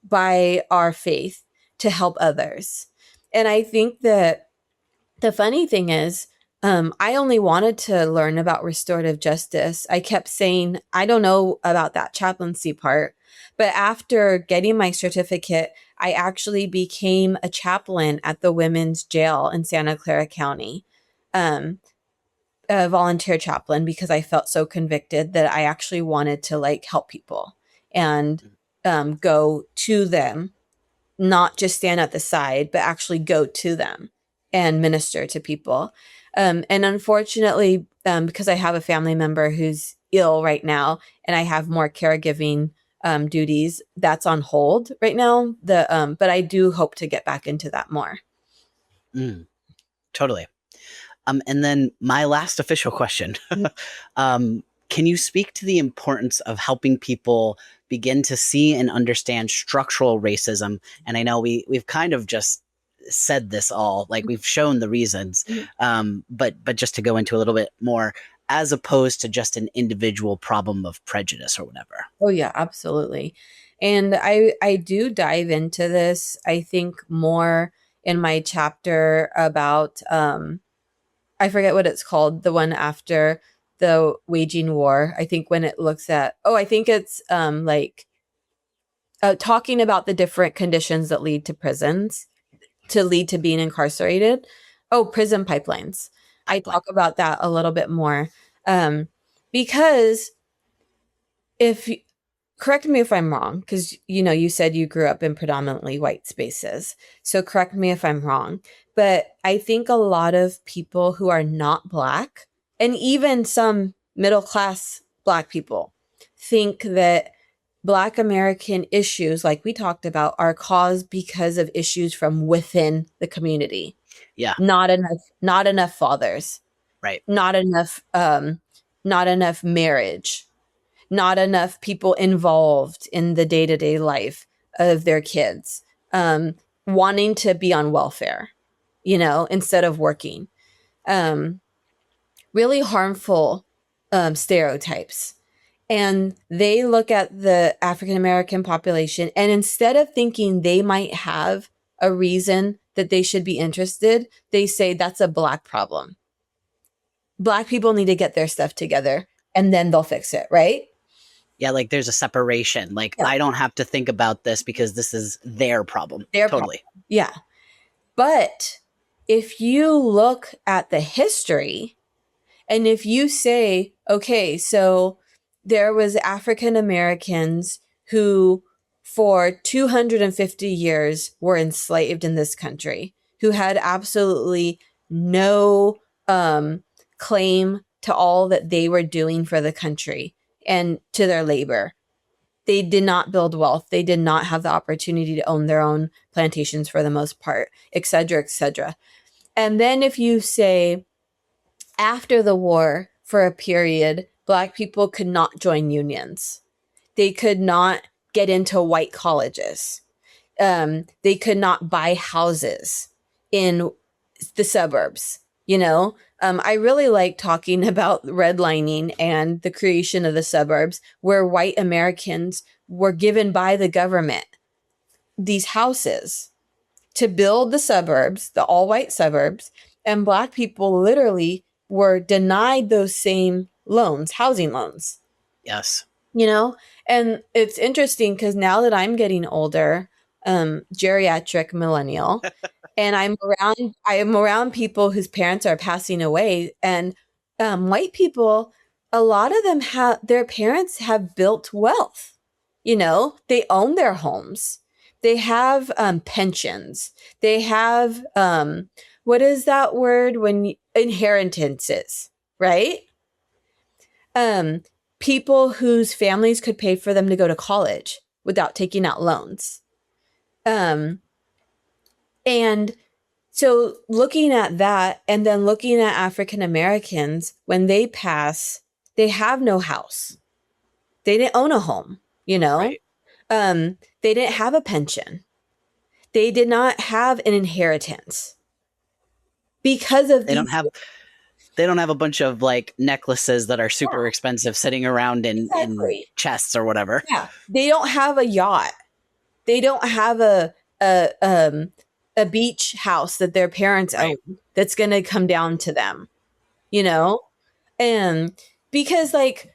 Speaker 2: by our faith to help others. And I think that the funny thing is, I only wanted to learn about restorative justice. I kept saying, I don't know about that chaplaincy part. But after getting my certificate, I actually became a chaplain at the women's jail in Santa Clara County, a volunteer chaplain, because I felt so convicted that I actually wanted to like help people and go to them, not just stand at the side, but actually go to them and minister to people. And unfortunately, because I have a family member who's ill right now and I have more caregiving duties, that's on hold right now. But I do hope to get back into that more.
Speaker 1: Totally. And then my last official question. Can you speak to the importance of helping people begin to see and understand structural racism? And I know we've kind of just said this all, like we've shown the reasons, but just to go into a little bit more, as opposed to just an individual problem of prejudice or whatever.
Speaker 2: Oh yeah, absolutely. And I do dive into this, I think, more in my chapter about I forget what it's called, the one after the waging war. I think when it looks at, I think it's like talking about the different conditions that lead to prisons, to lead to being incarcerated. Oh, prison pipelines. I talk about that a little bit more because correct me if I'm wrong, because you said you grew up in predominantly white spaces. So correct me if I'm wrong. But I think a lot of people who are not Black, and even some middle-class Black people, think that Black American issues, like we talked about, are caused because of issues from within the community.
Speaker 1: Yeah.
Speaker 2: Not enough fathers.
Speaker 1: Right.
Speaker 2: Not enough marriage. Not enough people involved in the day-to-day life of their kids, wanting to be on welfare. instead of working. Really harmful stereotypes. And they look at the African American population, and instead of thinking they might have a reason that they should be interested, they say that's a Black problem. Black people need to get their stuff together and then they'll fix it, right?
Speaker 1: Yeah, like there's a separation. Like
Speaker 2: Yeah.
Speaker 1: I don't have to think about this because this is their problem.
Speaker 2: Their
Speaker 1: Totally.
Speaker 2: problem. Yeah. But if you look at the history, and if you say, okay, so there was African Americans who for 250 years were enslaved in this country, who had absolutely no claim to all that they were doing for the country and to their labor. They did not build wealth. They did not have the opportunity to own their own plantations for the most part, et cetera, et cetera. And then if you say, after the war, for a period, Black people could not join unions. They could not get into white colleges. They could not buy houses in the suburbs. I really like talking about redlining and the creation of the suburbs, where white Americans were given by the government these houses to build the suburbs, the all-white suburbs, and Black people literally were denied those same loans, housing loans.
Speaker 1: Yes.
Speaker 2: And it's interesting because now that I'm getting older, geriatric millennial, and I am around people whose parents are passing away, and white people, a lot of them their parents have built wealth. They own their homes. They have pensions. They have what is that word when inheritances, right? People whose families could pay for them to go to college without taking out loans. And so looking at that, and then looking at African Americans, when they pass, they have no house. They didn't own a home,
Speaker 1: Right.
Speaker 2: They didn't have a pension. They did not have an inheritance because of
Speaker 1: They don't have a bunch of like necklaces that are super expensive sitting around in chests or whatever.
Speaker 2: Yeah. They don't have a yacht. They don't have a beach house that their parents own that's going to come down to them, and because like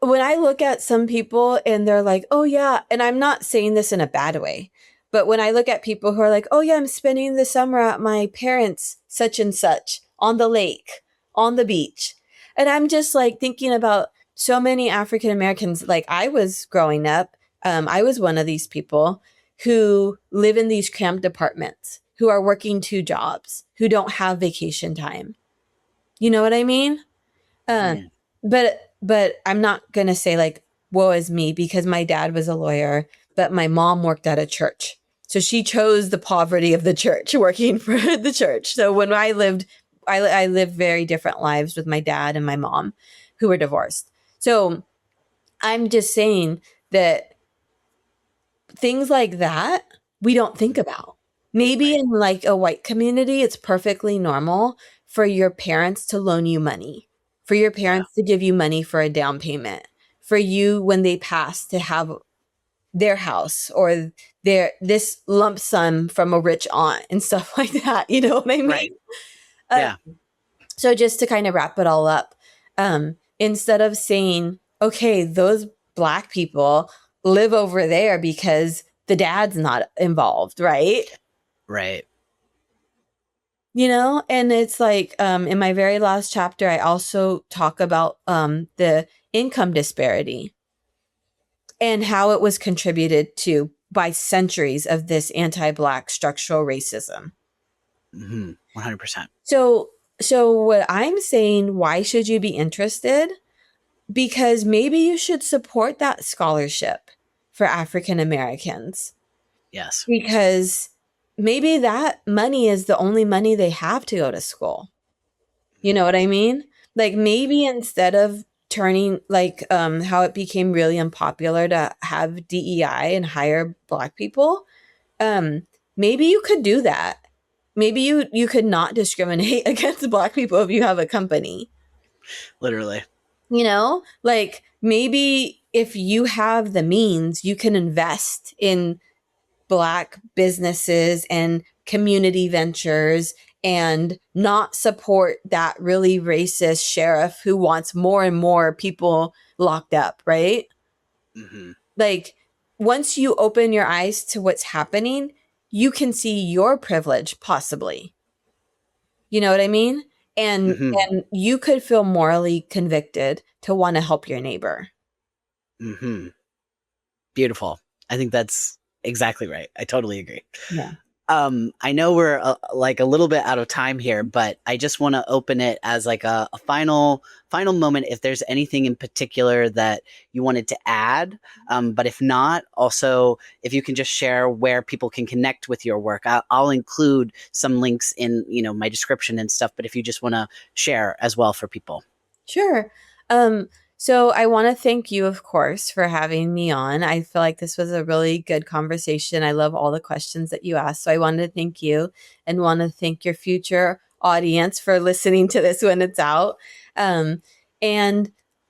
Speaker 2: when I look at some people and they're like, oh yeah, and I'm not saying this in a bad way, but when I look at people who are like, oh yeah, I'm spending the summer at my parents' such and such on the lake, on the beach. And I'm just like thinking about so many African Americans, like I was growing up, I was one of these people who live in these cramped apartments, who are working 2 jobs, who don't have vacation time. You know what I mean? But I'm not going to say like, woe is me, because my dad was a lawyer, but my mom worked at a church. So she chose the poverty of the church, working for the church. So when I lived very different lives with my dad and my mom, who were divorced. So I'm just saying that things like that, we don't think about. Maybe in like a white community, it's perfectly normal for your parents to loan you money, for your parents to give you money for a down payment, for you when they pass to have their house or this lump sum from a rich aunt and stuff like that. You know what I mean?
Speaker 1: Right. Yeah.
Speaker 2: So just to kind of wrap it all up, instead of saying, okay, those Black people live over there because the dad's not involved, right?
Speaker 1: Right.
Speaker 2: And it's like in my very last chapter, I also talk about the income disparity and how it was contributed to by centuries of this anti-Black structural racism.
Speaker 1: 100%.
Speaker 2: So what I'm saying, why should you be interested? Because maybe you should support that scholarship for African Americans.
Speaker 1: Yes.
Speaker 2: Because maybe that money is the only money they have to go to school. You know what I mean? Like maybe instead of turning like how it became really unpopular to have DEI and hire Black people, maybe you could do that. maybe you could not discriminate against Black people if you have a company.
Speaker 1: Literally.
Speaker 2: You know, like maybe if you have the means, you can invest in Black businesses and community ventures and not support that really racist sheriff who wants more and more people locked up, right?
Speaker 1: Mm-hmm.
Speaker 2: Like, once you open your eyes to what's happening, you can see your privilege possibly. You know what I mean?
Speaker 1: Mm-hmm.
Speaker 2: And you could feel morally convicted to want to help your neighbor.
Speaker 1: Mm-hmm. Beautiful. I think that's exactly right. I totally agree.
Speaker 2: Yeah.
Speaker 1: I know we're like a little bit out of time here, but I just want to open it as like a final moment. If there's anything in particular that you wanted to add, but if not, also if you can just share where people can connect with your work. I'll include some links in my description and stuff. But if you just want to share as well for people.
Speaker 2: Sure. So I want to thank you, of course, for having me on. I feel like this was a really good conversation. I love all the questions that you asked. So I wanted to thank you and want to thank your future audience for listening to this when it's out. And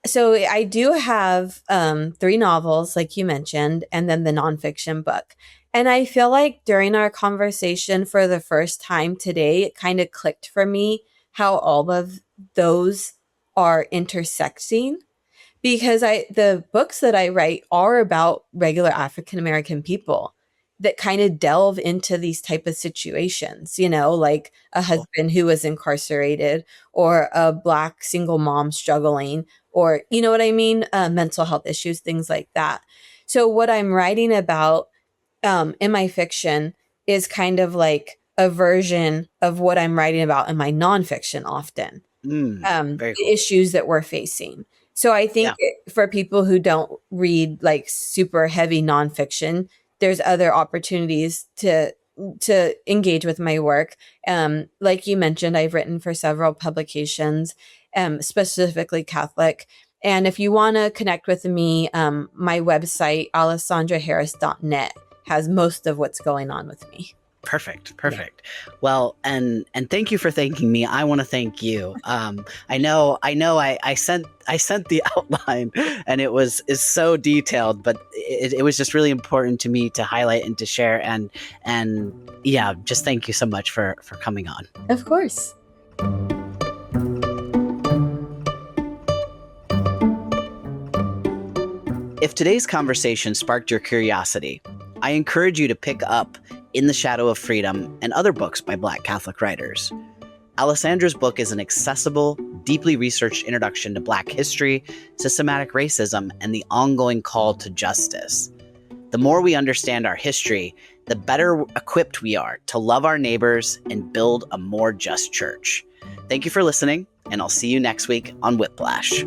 Speaker 2: so I do have 3 novels, like you mentioned, and then the nonfiction book. And I feel like during our conversation for the first time today, it kind of clicked for me how all of those are intersecting, because the books that I write are about regular African American people that kind of delve into these type of situations, like a husband who was incarcerated, or a Black single mom struggling, or you know what I mean, mental health issues, things like that. So what I'm writing about in my fiction is kind of like a version of what I'm writing about in my nonfiction often,
Speaker 1: Very
Speaker 2: the
Speaker 1: cool.
Speaker 2: issues that we're facing. So I think
Speaker 1: Yeah.
Speaker 2: for people who don't read like super heavy nonfiction, there's other opportunities to engage with my work. Like you mentioned, I've written for several publications, specifically Catholic. And if you want to connect with me, my website, alessandraharris.net, has most of what's going on with me.
Speaker 1: Perfect.
Speaker 2: Yeah.
Speaker 1: Well, and thank you for thanking me. I want to thank you. I know I sent the outline and is so detailed, but it was just really important to me to highlight and to share, and yeah, just thank you so much for coming on.
Speaker 2: Of course.
Speaker 1: If today's conversation sparked your curiosity, I encourage you to pick up In the Shadow of Freedom and other books by Black Catholic writers. Alessandra's book is an accessible, deeply researched introduction to Black history, systematic racism, and the ongoing call to justice. The more we understand our history, the better equipped we are to love our neighbors and build a more just church. Thank you for listening, and I'll see you next week on Whiplash.